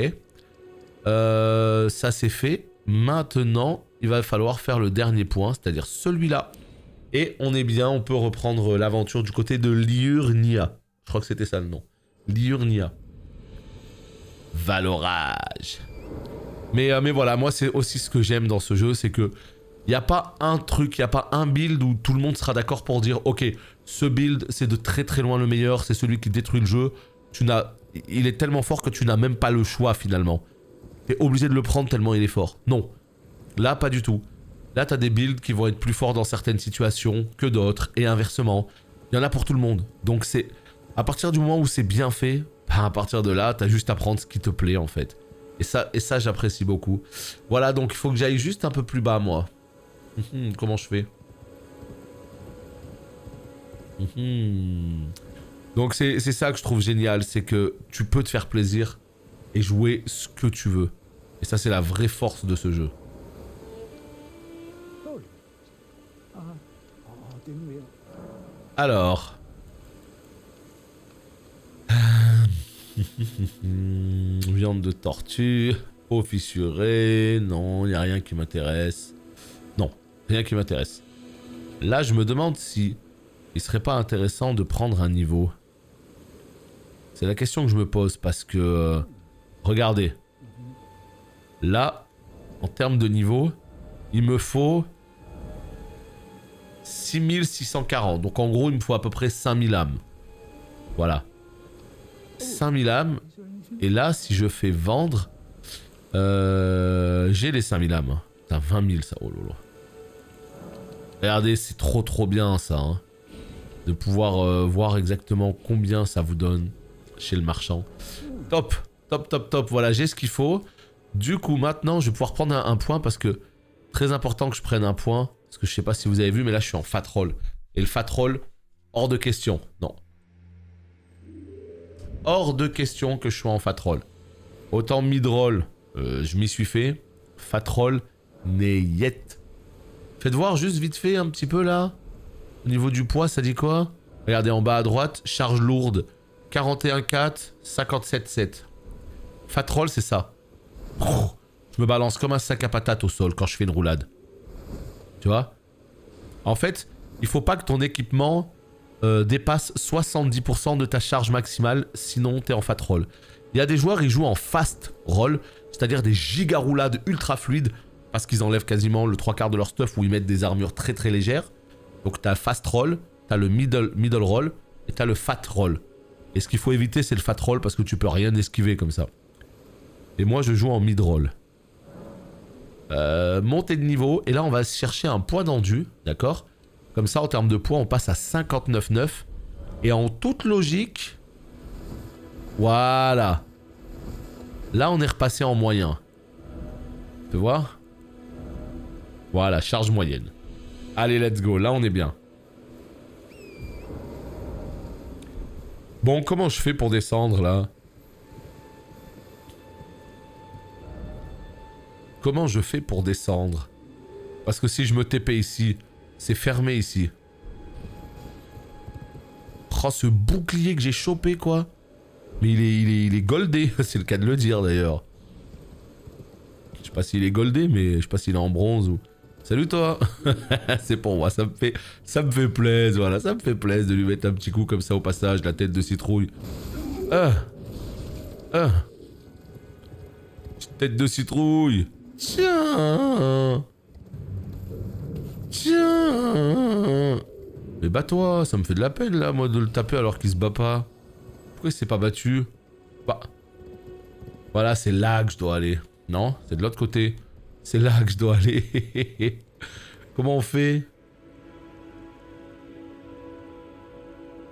Ça c'est fait. Maintenant, il va falloir faire le dernier point, c'est-à-dire celui-là. Et on est bien, on peut reprendre l'aventure du côté de Liurnia. Je crois que c'était ça le nom. Liurnia. Valorage. Mais voilà, moi c'est aussi ce que j'aime dans ce jeu, c'est que il n'y a pas un truc, il n'y a pas un build où tout le monde sera d'accord pour dire ok, ce build c'est de très loin le meilleur, c'est celui qui détruit le jeu. Il est tellement fort que tu n'as même pas le choix finalement. Tu es obligé de le prendre tellement il est fort. Non, là pas du tout. Là t'as des builds qui vont être plus forts dans certaines situations que d'autres et inversement. Il y en a pour tout le monde. Donc c'est à partir du moment où c'est bien fait, bah, à partir de là t'as juste à prendre ce qui te plaît en fait. Et ça j'apprécie beaucoup. Voilà, donc il faut que j'aille juste un peu plus bas moi. Comment je fais? Donc c'est ça que je trouve génial, c'est que tu peux te faire plaisir et jouer ce que tu veux. Et ça c'est la vraie force de ce jeu. Alors... Viande de tortue, peau fissurée, non, il n'y a rien qui m'intéresse. Non, rien qui m'intéresse. Là, je me demande si il serait pas intéressant de prendre un niveau. C'est la question que je me pose parce que... regardez. Là, en termes de niveau, il me faut 6640. Donc en gros, il me faut à peu près 5000 âmes. Voilà. 5000 âmes. Et là, si je fais vendre, j'ai les 5000 âmes. Putain, 20 000 ça. Oh lolo. Regardez, c'est trop bien ça. Hein. De pouvoir voir exactement combien ça vous donne chez le marchand. Top. Voilà, j'ai ce qu'il faut. Du coup, maintenant, je vais pouvoir prendre un point parce que très important que je prenne un point. Parce que je sais pas si vous avez vu, mais là, je suis en fat roll. Et le fat roll, hors de question. Non. Hors de question que je sois en fat roll. Autant mid roll, je m'y suis fait. Fat roll, neyet. Faites voir juste vite fait un petit peu là. Au niveau du poids, ça dit quoi? Regardez en bas à droite, charge lourde. 41,4, 57,7. Fat roll, c'est ça. Je me balance comme un sac à patates au sol quand je fais une roulade. Tu vois? En fait, il faut pas que ton équipement dépasse 70% de ta charge maximale, sinon t'es en fat roll. Il y a des joueurs, ils jouent en fast roll, c'est-à-dire des giga roulades ultra fluides, parce qu'ils enlèvent quasiment le 3/4 de leur stuff où ils mettent des armures très légères. Donc t'as fast roll, t'as le middle roll, et t'as le fat roll. Et ce qu'il faut éviter, c'est le fat roll, parce que tu peux rien esquiver comme ça. Et moi, je joue en mid roll. Montée de niveau, et là, on va chercher un point d'endu, d'accord? Comme ça, en termes de poids, on passe à 59,9. Et en toute logique... Voilà. Là, on est repassé en moyen. Tu peux voir? Voilà, charge moyenne. Allez, let's go. Là, on est bien. Bon, comment je fais pour descendre, là? Comment je fais pour descendre? Parce que si je me TP ici... C'est fermé ici. Oh, ce bouclier que j'ai chopé, quoi. Mais il est goldé, c'est le cas de le dire, d'ailleurs. Je sais pas s'il est goldé, mais je sais pas s'il est en bronze ou... Salut toi. C'est pour moi, ça me fait plaisir, voilà, ça me fait plaisir de lui mettre un petit coup comme ça au passage, la tête de citrouille. Tête de citrouille. Tiens. Mais bats-toi, ça me fait de la peine là, moi, de le taper alors qu'il se bat pas. Pourquoi il s'est pas battu? Bah. Voilà, c'est là que je dois aller. Non, c'est de l'autre côté. C'est là que je dois aller. Comment on fait?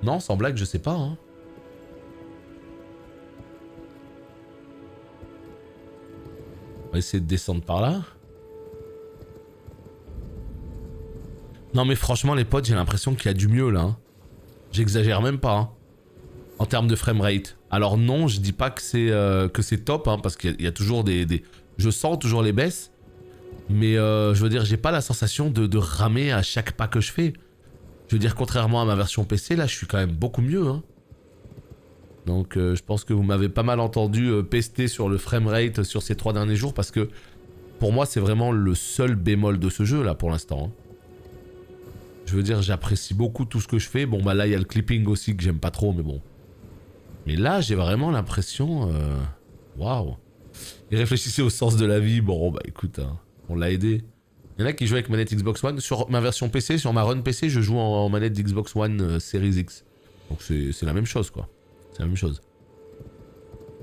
Non, sans blague, je sais pas, hein. On va essayer de descendre par là. Non mais franchement les potes, j'ai l'impression qu'il y a du mieux là. Hein. J'exagère même pas. Hein. En termes de framerate. Alors non, je dis pas que c'est top, hein, parce qu'il y a toujours des... Je sens toujours les baisses. Mais je veux dire, j'ai pas la sensation de ramer à chaque pas que je fais. Je veux dire, contrairement à ma version PC, là je suis quand même beaucoup mieux. Hein. Donc je pense que vous m'avez pas mal entendu pester sur le framerate sur ces 3 derniers jours, parce que pour moi c'est vraiment le seul bémol de ce jeu là pour l'instant. Hein. Je veux dire, j'apprécie beaucoup tout ce que je fais. Bon bah là il y a le clipping aussi que j'aime pas trop, mais bon. Mais là j'ai vraiment l'impression... Waouh. Et réfléchissez au sens de la vie. Bon bah écoute, hein, on l'a aidé. Il y en a qui jouent avec manette Xbox One. Sur ma version PC, sur ma run PC, je joue en manette d'Xbox One Series X. Donc c'est la même chose quoi. C'est la même chose.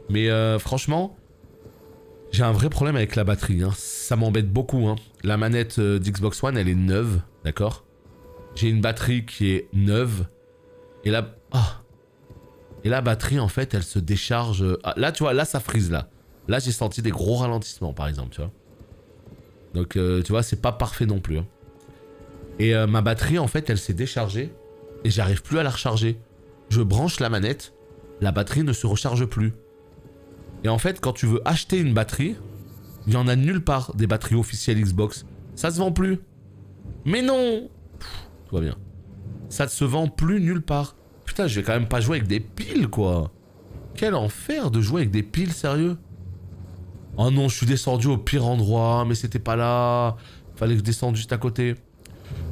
Mais franchement, j'ai un vrai problème avec la batterie. Hein. Ça m'embête beaucoup. Hein. La manette d'Xbox One, elle est neuve, d'accord? J'ai une batterie qui est neuve. Et la... Ah. Et la batterie, en fait, elle se décharge... Ah, là, tu vois, là, ça frise, là. Là, j'ai senti des gros ralentissements, par exemple, tu vois. Donc, tu vois, c'est pas parfait non plus. Hein. Et ma batterie, en fait, elle s'est déchargée. Et j'arrive plus à la recharger. Je branche la manette. La batterie ne se recharge plus. Et en fait, quand tu veux acheter une batterie, il y en a nulle part des batteries officielles Xbox. Ça se vend plus. Mais non! Tout va bien. Ça ne se vend plus nulle part. Putain, je vais quand même pas jouer avec des piles, quoi. Quel enfer de jouer avec des piles, sérieux. Oh non, je suis descendu au pire endroit, mais c'était pas là. Fallait que je descende juste à côté.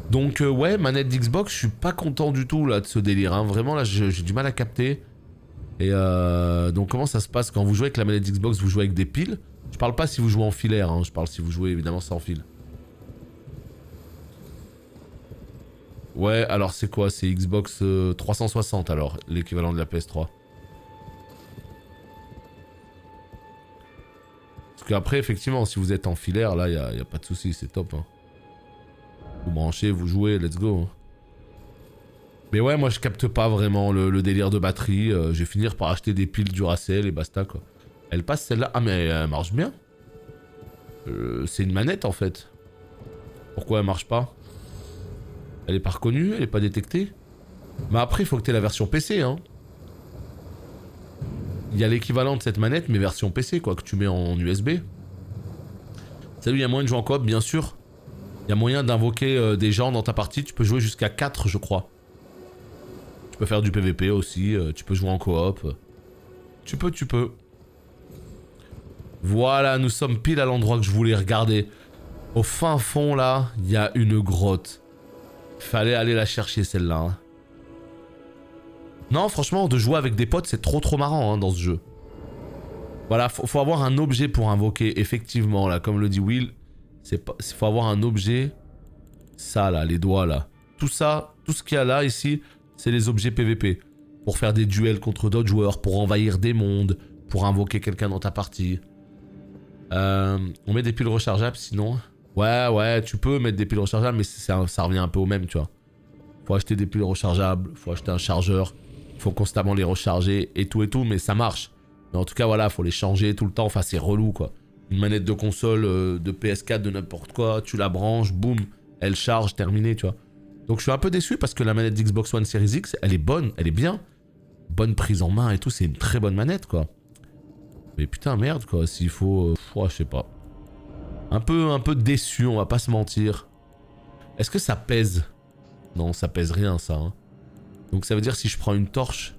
Donc, ouais, manette d'Xbox, je suis pas content du tout, là, de ce délire. Hein. Vraiment, là, j'ai du mal à capter. Et donc, comment ça se passe quand vous jouez avec la manette d'Xbox, vous jouez avec des piles? Je parle pas si vous jouez en filaire, hein. Je parle si vous jouez, évidemment, sans fil. Ouais, alors c'est quoi? C'est Xbox 360 alors, l'équivalent de la PS3. Parce qu'après, effectivement, si vous êtes en filaire, là, y a pas de souci, c'est top. Hein. Vous branchez, vous jouez, let's go. Hein. Mais ouais, moi je capte pas vraiment le délire de batterie. Je vais finir par acheter des piles Duracell et basta quoi. Elle passe celle-là. Ah mais elle marche bien. C'est une manette en fait. Pourquoi elle marche pas? Elle est pas reconnue, elle est pas détectée. Mais après, il faut que tu aies la version PC, hein. Il y a l'équivalent de cette manette, mais version PC, quoi, que tu mets en USB. Salut, il y a moyen de jouer en coop, bien sûr. Il y a moyen d'invoquer des gens dans ta partie. Tu peux jouer jusqu'à 4, je crois. Tu peux faire du PVP aussi. Tu peux jouer en coop. Tu peux. Voilà, nous sommes pile à l'endroit que je voulais regarder. Au fin fond, là, il y a une grotte. Fallait aller la chercher celle-là. Hein. Non, franchement, de jouer avec des potes, c'est trop marrant hein, dans ce jeu. Voilà, faut avoir un objet pour invoquer, effectivement, là, comme le dit Will. Faut avoir un objet. Ça, là, les doigts, là. Tout ça, tout ce qu'il y a là, ici, c'est les objets PVP. Pour faire des duels contre d'autres joueurs, pour envahir des mondes, pour invoquer quelqu'un dans ta partie. On met des piles rechargeables, sinon... Ouais, tu peux mettre des piles rechargeables, mais ça revient un peu au même, tu vois. Faut acheter des piles rechargeables, faut acheter un chargeur, faut constamment les recharger et tout, mais ça marche. Mais en tout cas, voilà, faut les changer tout le temps, enfin c'est relou, quoi. Une manette de console, de PS4, de n'importe quoi, tu la branches, boum, elle charge, terminé, tu vois. Donc je suis un peu déçu parce que la manette d'Xbox One Series X, elle est bonne, elle est bien. Bonne prise en main et tout, c'est une très bonne manette, quoi. Mais putain, merde, quoi, s'il faut... je sais pas. Un peu déçu, on va pas se mentir. Est-ce que ça pèse? Non, ça pèse rien, ça. Hein. Donc ça veut dire si je prends une torche,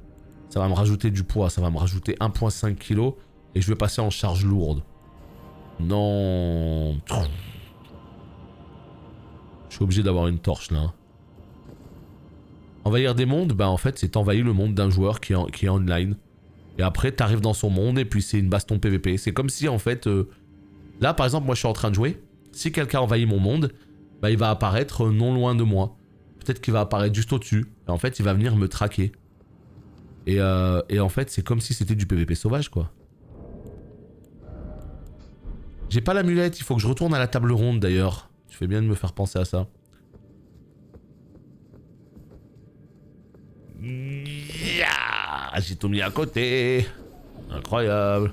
ça va me rajouter du poids. Ça va me rajouter 1,5 kg et je vais passer en charge lourde. Non. Je suis obligé d'avoir une torche là. Envahir des mondes, bah en fait c'est envahir le monde d'un joueur qui est online. Et après t'arrives dans son monde et puis c'est une baston PVP. C'est comme si en fait... là par exemple moi je suis en train de jouer. Si quelqu'un envahit mon monde, bah il va apparaître non loin de moi. Peut-être qu'il va apparaître juste au-dessus. Et en fait il va venir me traquer. Et en fait c'est comme si c'était du PVP sauvage quoi. J'ai pas l'amulette, il faut que je retourne à la table ronde d'ailleurs. Tu fais bien de me faire penser à ça. J'ai tout mis à côté. Incroyable.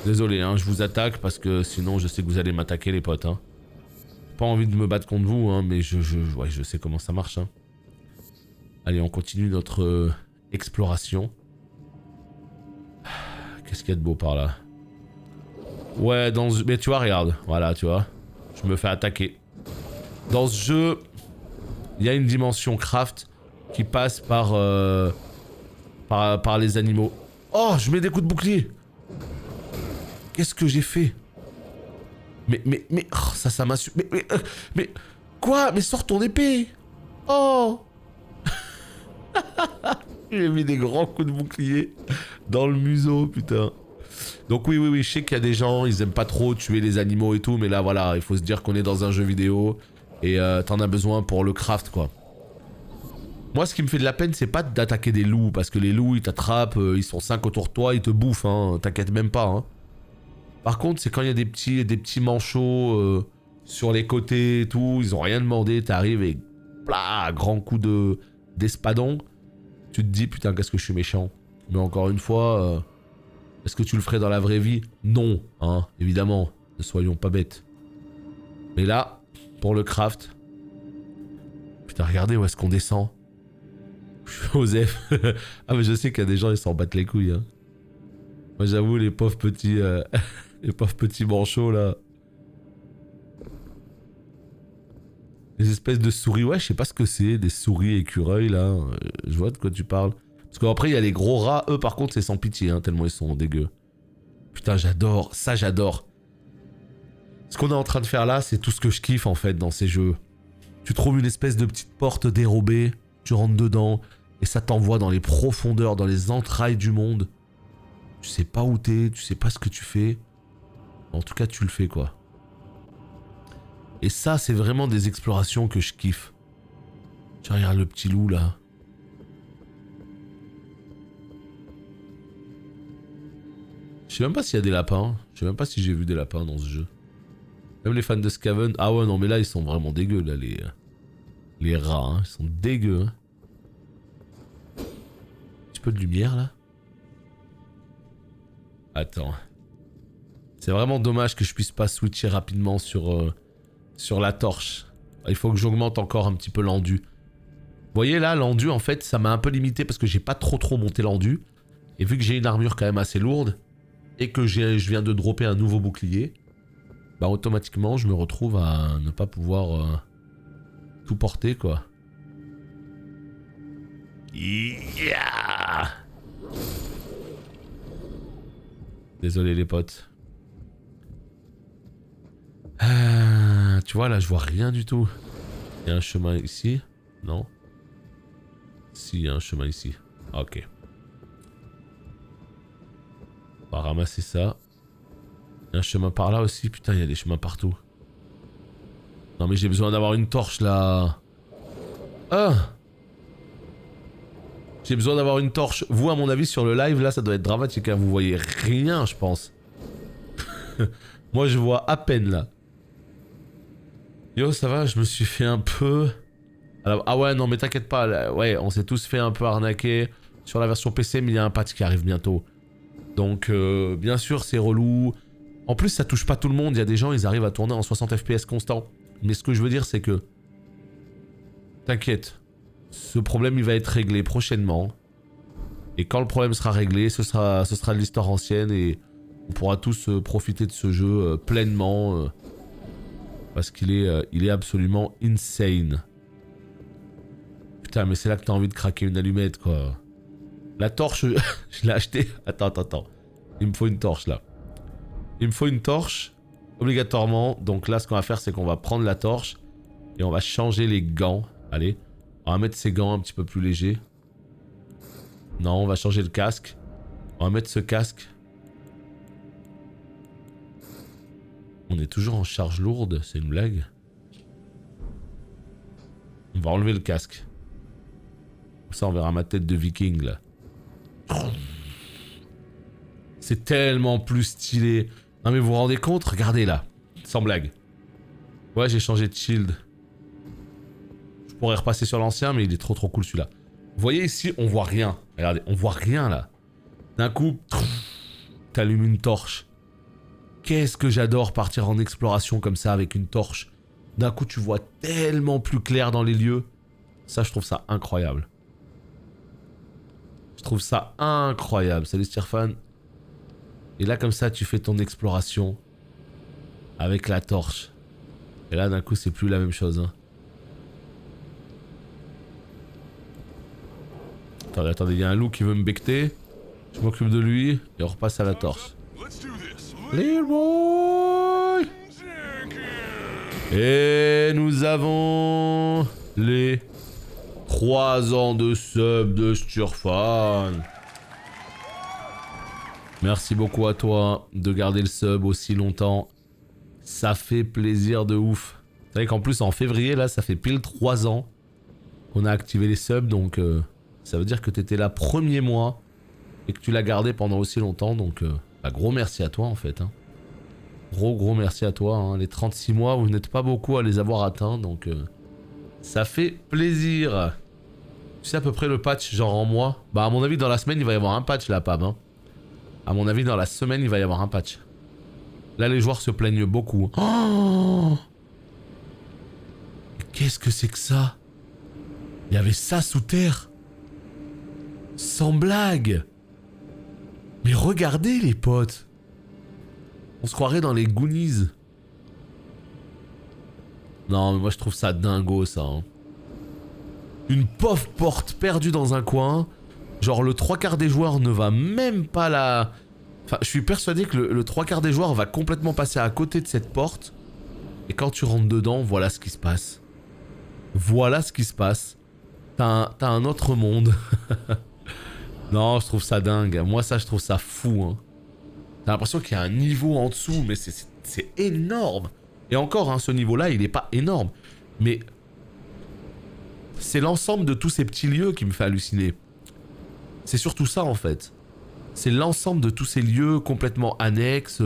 Désolé, hein, je vous attaque parce que sinon je sais que vous allez m'attaquer les potes. Hein. Pas envie de me battre contre vous, hein, mais ouais, je sais comment ça marche. Hein. Allez, on continue notre exploration. Qu'est-ce qu'il y a de beau par là? Ouais, mais tu vois, regarde. Voilà, tu vois. Je me fais attaquer. Dans ce jeu, il y a une dimension craft qui passe par les animaux. Oh, je mets des coups de bouclier. Qu'est-ce que j'ai fait? Mais, oh, ça m'a su... Mais, quoi? Mais sors ton épée. Oh. J'ai mis des grands coups de bouclier dans le museau, putain. Donc oui, je sais qu'il y a des gens, ils aiment pas trop tuer les animaux et tout, mais là, voilà, il faut se dire qu'on est dans un jeu vidéo et t'en as besoin pour le craft, quoi. Moi, ce qui me fait de la peine, c'est pas d'attaquer des loups, parce que les loups, ils t'attrapent, ils sont 5 autour de toi, ils te bouffent, hein, t'inquiète même pas, hein. Par contre, c'est quand il y a des petits manchots sur les côtés et tout, ils ont rien demandé, t'arrives et plah, grand coup d'espadon. Tu te dis, putain, qu'est-ce que je suis méchant. Mais encore une fois, est-ce que tu le ferais dans la vraie vie? Non, hein, évidemment, ne soyons pas bêtes. Mais là, pour le craft... Putain, regardez où est-ce qu'on descend. Joseph. Ah mais je sais qu'il y a des gens, ils s'en battent les couilles. Hein. Moi j'avoue, les pauvres petits... les pauvres petits manchots là. Les espèces de souris, ouais, je sais pas ce que c'est, des souris écureuils là. Je vois de quoi tu parles. Parce qu'après il y a les gros rats, eux par contre c'est sans pitié, hein, tellement ils sont dégueux. Putain, j'adore, ça j'adore. Ce qu'on est en train de faire là, c'est tout ce que je kiffe en fait dans ces jeux. Tu trouves une espèce de petite porte dérobée, tu rentres dedans, et ça t'envoie dans les profondeurs, dans les entrailles du monde. Tu sais pas où t'es, tu sais pas ce que tu fais. En tout cas, tu le fais, quoi. Et ça, c'est vraiment des explorations que je kiffe. Tu regardes le petit loup, là. Je sais même pas s'il y a des lapins. Je sais même pas si j'ai vu des lapins dans ce jeu. Même les fans de Skaven... Ah ouais, non, mais là, ils sont vraiment dégueux, là, les rats, hein. Ils sont dégueux, hein. Un petit peu de lumière, là. Attends. C'est vraiment dommage que je puisse pas switcher rapidement sur la torche. Il faut que j'augmente encore un petit peu l'endu. Vous voyez là, l'endu en fait, ça m'a un peu limité parce que j'ai pas trop monté l'endu. Et vu que j'ai une armure quand même assez lourde, et que je viens de dropper un nouveau bouclier, bah automatiquement je me retrouve à ne pas pouvoir tout porter quoi. Yeah. Désolé les potes. Tu vois là je vois rien du tout. Il y a un chemin ici? Non? Si, il y a un chemin ici. Ok. On va ramasser ça. Il y a un chemin par là aussi. Putain, il y a des chemins partout. Non mais j'ai besoin d'avoir une torche là. Ah! J'ai besoin d'avoir une torche. Vous, à mon avis, sur le live, là, ça doit être dramatique. Hein. Vous voyez rien, je pense. Moi, je vois à peine, là. Yo, ça va? Je me suis fait un peu... Alors, ah ouais, non, mais t'inquiète pas. Là, ouais, on s'est tous fait un peu arnaquer sur la version PC, mais il y a un patch qui arrive bientôt. Donc, bien sûr, c'est relou. En plus, ça touche pas tout le monde. Il y a des gens, ils arrivent à tourner en 60 FPS constant. Mais ce que je veux dire, c'est que... T'inquiète. Ce problème, il va être réglé prochainement. Et quand le problème sera réglé, ce sera de l'histoire ancienne et on pourra tous profiter de ce jeu pleinement. Parce qu'il est absolument insane. Putain, mais c'est là que t'as envie de craquer une allumette, quoi. La torche, je l'ai achetée. Attends. Il me faut une torche, là. Il me faut une torche, obligatoirement. Donc là, ce qu'on va faire, c'est qu'on va prendre la torche. Et on va changer les gants. Allez, on va mettre ces gants un petit peu plus légers. Non, on va changer le casque. On va mettre ce casque. On est toujours en charge lourde, c'est une blague. On va enlever le casque. Comme ça on verra ma tête de viking là. C'est tellement plus stylé. Non mais vous vous rendez compte? Regardez là. Sans blague. Ouais, j'ai changé de shield. Je pourrais repasser sur l'ancien, mais il est trop cool celui-là. Vous voyez ici, on voit rien. Regardez, on voit rien là. D'un coup, t'allumes une torche. Qu'est-ce que j'adore partir en exploration comme ça avec une torche. D'un coup, tu vois tellement plus clair dans les lieux. Ça, je trouve ça incroyable. Je trouve ça incroyable. Salut Stirfan. Et là, comme ça, tu fais ton exploration avec la torche. Et là, d'un coup, c'est plus la même chose. Hein. Attendez, il y a un loup qui veut me becter. Je m'occupe de lui et on repasse à la torche. Little boy. Et nous avons les 3 ans de sub de Sturfan. Merci beaucoup à toi de garder le sub aussi longtemps. Ça fait plaisir de ouf. Vous savez qu'en plus en février là ça fait pile 3 ans qu'on a activé les subs, donc ça veut dire que t'étais là premier mois et que tu l'as gardé pendant aussi longtemps, donc gros merci à toi en fait. Hein. Gros merci à toi. Hein. Les 36 mois, vous n'êtes pas beaucoup à les avoir atteints, donc ça fait plaisir. Tu sais à peu près le patch genre en mois? Bah à mon avis dans la semaine il va y avoir un patch là, Pab. Hein. À mon avis dans la semaine il va y avoir un patch. Là les joueurs se plaignent beaucoup. Oh, qu'est-ce que c'est que ça? Il y avait ça sous terre. Sans blague. Mais regardez les potes. On se croirait dans les Goonies. Non mais moi je trouve ça dingo ça. Hein. Une pauvre porte perdue dans un coin. Genre le 3/4 des joueurs ne va même pas la... Enfin je suis persuadé que le 3/4 des joueurs va complètement passer à côté de cette porte. Et quand tu rentres dedans, voilà ce qui se passe. Voilà ce qui se passe. T'as un autre monde. Non, je trouve ça dingue. Moi ça je trouve ça fou. Hein. T'as l'impression qu'il y a un niveau en dessous, mais c'est énorme. Et encore, hein, ce niveau-là, il est pas énorme. Mais c'est l'ensemble de tous ces petits lieux qui me fait halluciner. C'est surtout ça, en fait. C'est l'ensemble de tous ces lieux complètement annexes,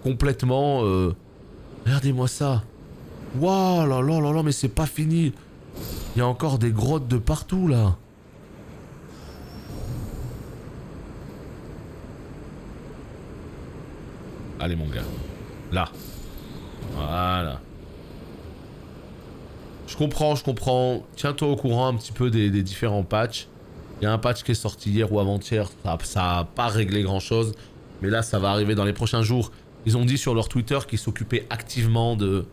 complètement... Regardez-moi ça. Waouh, là là là là, mais c'est pas fini. Il y a encore des grottes de partout, là. Allez mon gars, là, voilà. Je comprends, tiens-toi au courant un petit peu des différents patchs. Il y a un patch qui est sorti hier ou avant-hier, ça a pas réglé grand chose. Mais là ça va arriver dans les prochains jours. Ils ont dit sur leur Twitter qu'ils s'occupaient activement de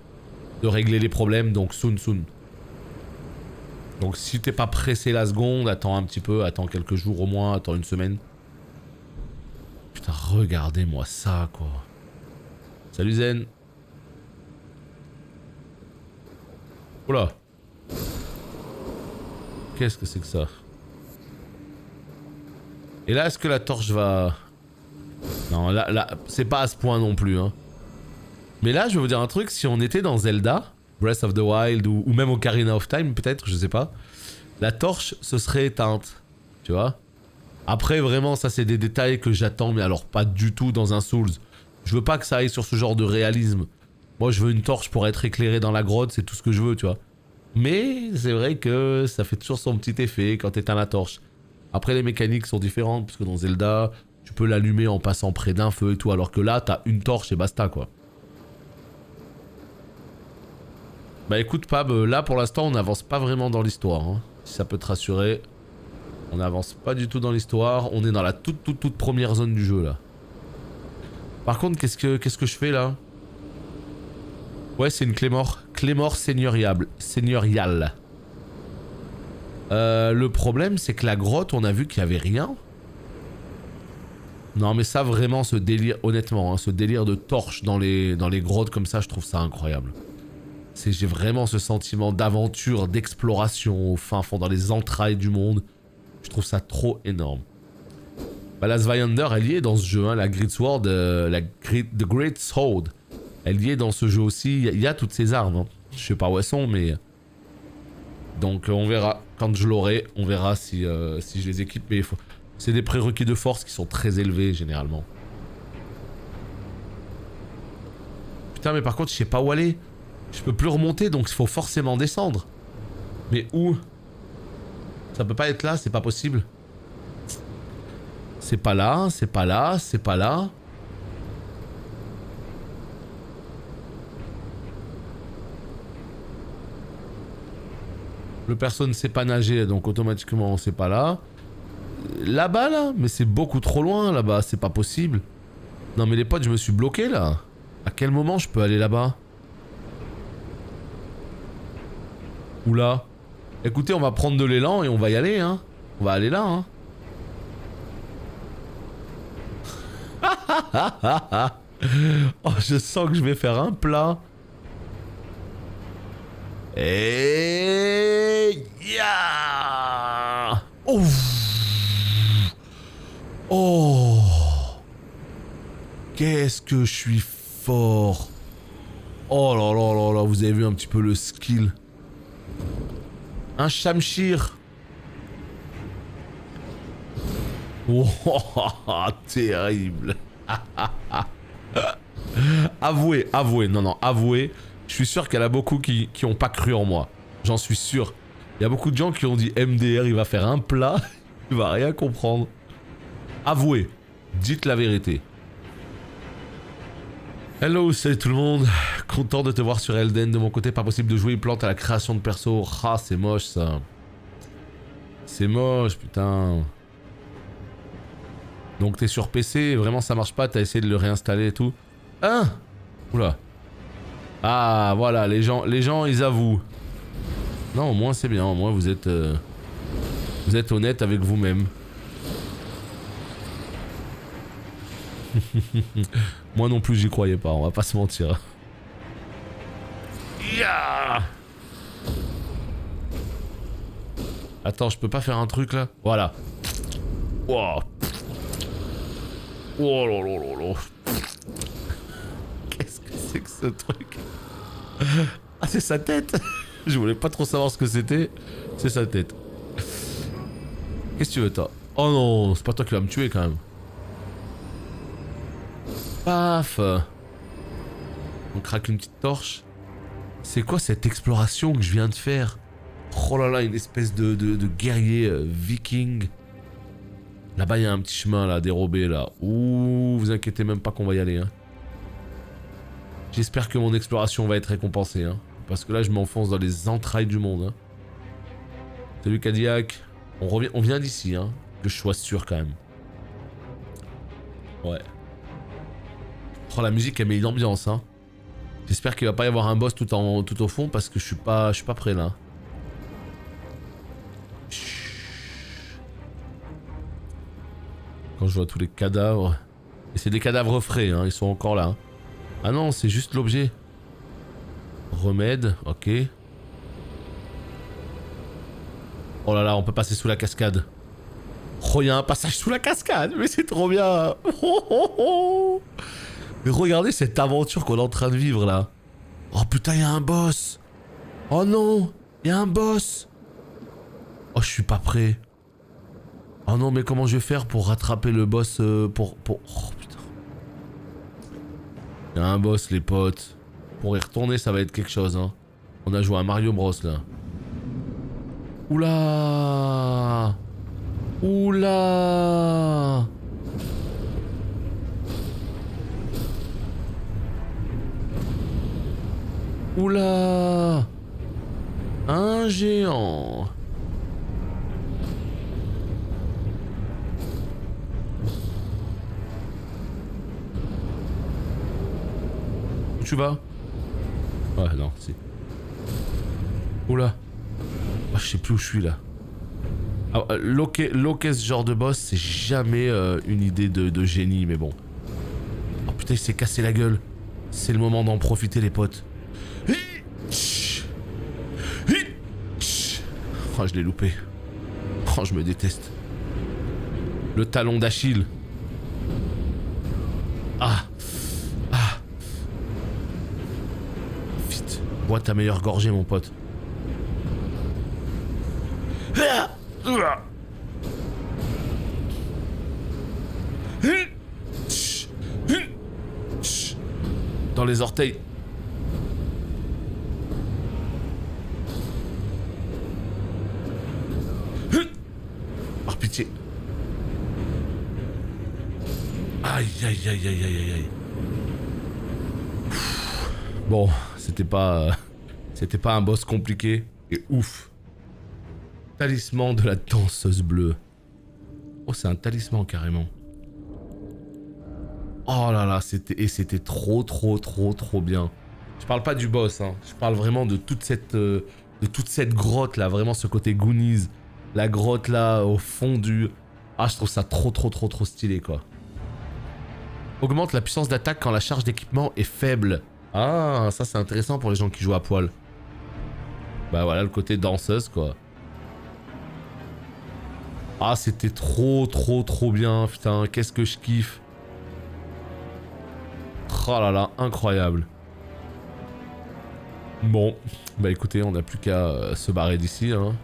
régler les problèmes, donc soon. Donc si t'es pas pressé la seconde, attends un petit peu, attends quelques jours au moins, attends une semaine. Putain, regardez-moi ça quoi. Salut Zen. Oula. Qu'est-ce que c'est que ça? Et là, est-ce que la torche va... Non, là, c'est pas à ce point non plus. Hein. Mais là, je vais vous dire un truc. Si on était dans Zelda, Breath of the Wild, ou même Ocarina of Time, peut-être, je sais pas. La torche se serait éteinte. Tu vois? Après, vraiment, ça, c'est des détails que j'attends, mais alors pas du tout dans un Souls. Je veux pas que ça aille sur ce genre de réalisme. Moi je veux une torche pour être éclairé dans la grotte, c'est tout ce que je veux, tu vois. Mais c'est vrai que ça fait toujours son petit effet quand t'éteins la torche. Après les mécaniques sont différentes, parce que dans Zelda, tu peux l'allumer en passant près d'un feu et tout, alors que là t'as une torche et basta quoi. Bah écoute Pab, là pour l'instant on n'avance pas vraiment dans l'histoire, hein. Si ça peut te rassurer. On n'avance pas du tout dans l'histoire, on est dans la toute première zone du jeu là. Par contre, qu'est-ce que je fais là? Ouais, c'est une Clémore. Clémore seigneuriale. Le problème, c'est que la grotte, on a vu qu'il y avait rien. Non, mais ça, vraiment, ce délire, honnêtement, hein, ce délire de torche dans les grottes comme ça, je trouve ça incroyable. J'ai vraiment ce sentiment d'aventure, d'exploration au fin fond, dans les entrailles du monde. Je trouve ça trop énorme. Bah, la Zweihander, elle y est dans ce jeu, hein, la Great Sword, The Great Sword. Elle y est dans ce jeu aussi, il y a toutes ces armes. Hein. Je sais pas où elles sont, mais... Donc on verra, quand je l'aurai, on verra si je les équipe. Mais c'est des prérequis de force qui sont très élevés, généralement. Putain, mais par contre, je sais pas où aller. Je peux plus remonter, donc il faut forcément descendre. Mais où? Ça peut pas être là, c'est pas possible. C'est pas là, c'est pas là, c'est pas là. Le perso ne sait pas nager, donc automatiquement c'est pas là. Là-bas, là? Mais c'est beaucoup trop loin, là-bas, c'est pas possible. Non mais les potes, je me suis bloqué, là. À quel moment je peux aller là-bas? Oula. Écoutez, on va prendre de l'élan et on va y aller, hein. On va aller là, hein. Oh, je sens que je vais faire un plat. Et... Yeah. Oh. Qu'est-ce que je suis fort. Oh là là là là, vous avez vu un petit peu le skill. Un Shamshir. Oh, terrible. Avouez, non, avouez. Je suis sûr qu'il y en a beaucoup qui ont pas cru en moi. J'en suis sûr. Il y a beaucoup de gens qui ont dit MDR, il va faire un plat, il va rien comprendre. Avouez, dites la vérité. Hello, salut tout le monde. Content de te voir sur Elden. De mon côté, pas possible de jouer plante à la création de perso. Ah, c'est moche ça. C'est moche, putain. Donc t'es sur PC, vraiment ça marche pas, t'as essayé de le réinstaller et tout. Hein? Oula. Ah, voilà, les gens ils avouent. Non, au moins c'est bien, au moins vous êtes honnête avec vous-même. Moi non plus j'y croyais pas, on va pas se mentir. Yeah. Attends, je peux pas faire un truc là? Voilà. Wow. Oh là là là là. Qu'est-ce que c'est que ce truc? Ah, c'est sa tête. Je voulais pas trop savoir ce que c'était. C'est sa tête. Qu'est-ce que tu veux, toi? Oh non, c'est pas toi qui vas me tuer quand même. Paf. On craque une petite torche. C'est quoi cette exploration que je viens de faire? Oh là là, une espèce de guerrier viking. Là-bas, il y a un petit chemin là, dérobé là. Ouh, vous inquiétez même pas qu'on va y aller. Hein. J'espère que mon exploration va être récompensée. Hein, parce que là, je m'enfonce dans les entrailles du monde. Hein. Salut Cadillac. On vient d'ici, hein. Que je sois sûr quand même. Ouais. Oh, la musique, elle met une ambiance, hein. J'espère qu'il va pas y avoir un boss tout au fond parce que je suis pas prêt là. Quand je vois tous les cadavres. Et c'est des cadavres frais, hein, ils sont encore là. Hein. Ah non, c'est juste l'objet. Remède, ok. Oh là là, on peut passer sous la cascade. Oh, il y a un passage sous la cascade, mais c'est trop bien. Oh, oh, oh. Mais regardez cette aventure qu'on est en train de vivre là. Oh putain, il y a un boss. Oh non, il y a un boss. Oh, je suis pas prêt. Oh non, mais comment je vais faire pour rattraper le boss pour... Oh putain. Il y a un boss, les potes. Pour y retourner, ça va être quelque chose, hein. On a joué à Mario Bros, là. Oula. Oula. Oula. Un géant. Où tu vas? Ouais, non, si. Oula. Oh, je sais plus où je suis là. Ah, loquer ce genre de boss, c'est jamais une idée de génie, mais bon. Oh putain, il s'est cassé la gueule. C'est le moment d'en profiter, les potes. Oh, je l'ai loupé. Oh, je me déteste. Le talon d'Achille. Ah. Ah. Vite. Bois ta meilleure gorgée, mon pote. Dans les orteils. Par pitié. Aïe aïe aïe aïe aïe aïe aïe. Bon, c'était pas un boss compliqué et ouf. Talisman de la danseuse bleue. Oh, c'est un talisman carrément. Oh là là, c'était trop bien. Je parle pas du boss, hein. Je parle vraiment de toute cette grotte là, vraiment ce côté Goonies. La grotte là au fond du... Ah, je trouve ça trop stylé quoi. Augmente la puissance d'attaque quand la charge d'équipement est faible. Ah, ça c'est intéressant pour les gens qui jouent à poil. Bah voilà le côté danseuse quoi. Ah, c'était trop bien, putain, qu'est-ce que je kiffe. Oh là là, incroyable. Bon, bah écoutez, on n'a plus qu'à se barrer d'ici, hein.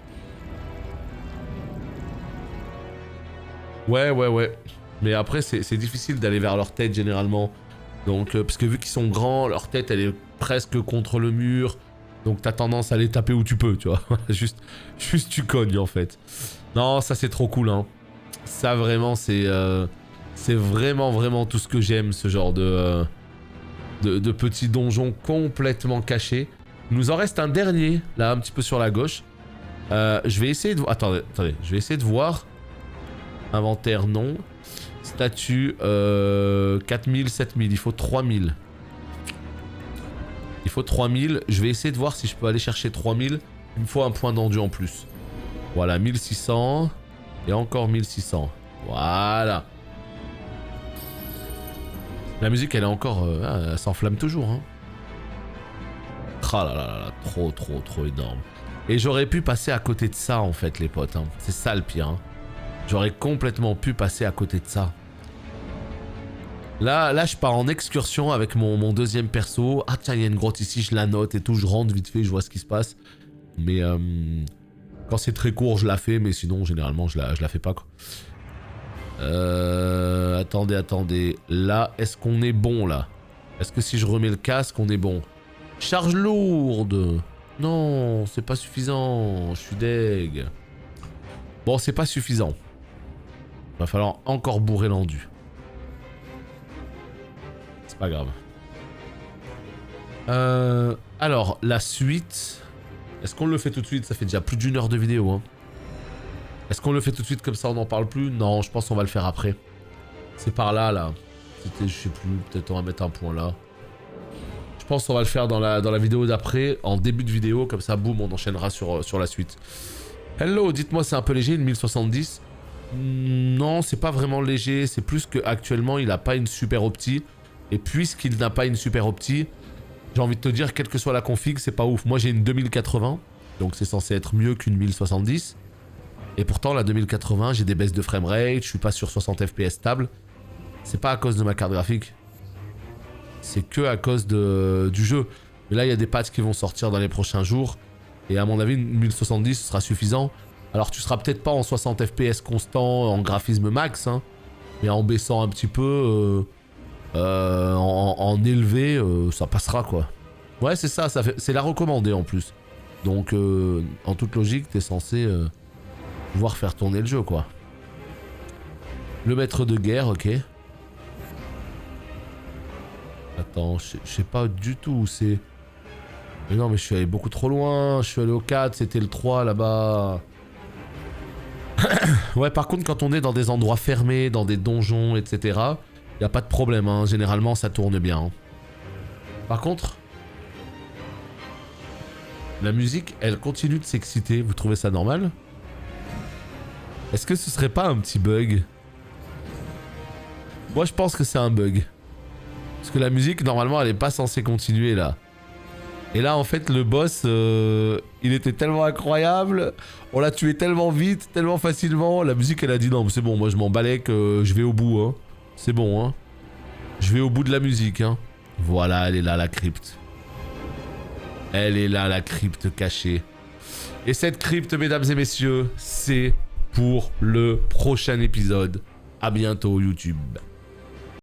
Ouais. Mais après, c'est difficile d'aller vers leur tête généralement. Donc, parce que vu qu'ils sont grands, leur tête, elle est presque contre le mur. Donc t'as tendance à les taper où tu peux, tu vois. juste tu cognes en fait. Non, ça c'est trop cool, hein. Ça vraiment, c'est vraiment tout ce que j'aime, ce genre de petits donjons complètement cachés. Il nous en reste un dernier, là, un petit peu sur la gauche. Je vais essayer de... Attendez, je vais essayer de voir. Inventaire, non. Statut, 4000, 7000, il faut 3000. Il faut 3000, je vais essayer de voir si je peux aller chercher 3000. Il me faut un point d'endu en plus. Voilà, 1600. Et encore 1600. Voilà. La musique, elle est encore... elle s'enflamme toujours, hein. Ah là là là, trop énorme. Et j'aurais pu passer à côté de ça, en fait, les potes, hein. C'est ça le pire, hein. J'aurais complètement pu passer à côté de ça. Là, je pars en excursion avec mon deuxième perso. Ah tiens, il y a une grotte ici, je la note et tout. Je rentre vite fait, je vois ce qui se passe. Mais quand c'est très court, je la fais. Mais sinon, généralement, je la fais pas, quoi. Attendez. Là, est-ce qu'on est bon, là? Est-ce que si je remets le casque, on est bon? Charge lourde. Non, c'est pas suffisant. Je suis deg. Bon, c'est pas suffisant. Va falloir encore bourrer l'endu. C'est pas grave. Alors, la suite... Est-ce qu'on le fait tout de suite? Ça fait déjà plus d'1 heure de vidéo, hein. Est-ce qu'on le fait tout de suite comme ça, on n'en parle plus? Non, je pense qu'on va le faire après. C'est par là, là. C'était, je sais plus, peut-être on va mettre un point là. Je pense qu'on va le faire dans la vidéo d'après, en début de vidéo, comme ça, boum, on enchaînera sur la suite. Hello, dites-moi, c'est un peu léger, une 1070? Non, c'est pas vraiment léger, c'est plus qu'actuellement, il n'a pas une super opti. Et puisqu'il n'a pas une super opti, j'ai envie de te dire, quelle que soit la config, c'est pas ouf. Moi, j'ai une 2080, donc c'est censé être mieux qu'une 1070. Et pourtant, la 2080, j'ai des baisses de framerate, je suis pas sur 60 FPS stable. C'est pas à cause de ma carte graphique. C'est que à cause du jeu. Mais là, il y a des patchs qui vont sortir dans les prochains jours. Et à mon avis, une 1070 sera suffisant. Alors, tu seras peut-être pas en 60 FPS constant, en graphisme max, hein, mais en baissant un petit peu, en élevé, ça passera, quoi. Ouais, c'est ça, c'est la recommandée en plus. Donc, en toute logique, t'es censé pouvoir faire tourner le jeu, quoi. Le maître de guerre, ok. Attends, je sais pas du tout où c'est. Mais non, mais je suis allé beaucoup trop loin. Je suis allé au 4, c'était le 3 là-bas. Ouais, par contre, quand on est dans des endroits fermés, dans des donjons, etc., y a pas de problème, hein. Généralement, ça tourne bien, hein. Par contre, la musique, elle continue de s'exciter. Vous trouvez ça normal? Est-ce que ce serait pas un petit bug? Moi, je pense que c'est un bug. Parce que la musique, normalement, elle est pas censée continuer, là. Et là, en fait, le boss, il était tellement incroyable. On l'a tué tellement vite, tellement facilement. La musique, elle a dit non, c'est bon, moi je m'en balais que je vais au bout. Hein. C'est bon, hein. Je vais au bout de la musique. Hein. Voilà, elle est là, la crypte. Elle est là, la crypte cachée. Et cette crypte, mesdames et messieurs, c'est pour le prochain épisode. À bientôt, YouTube.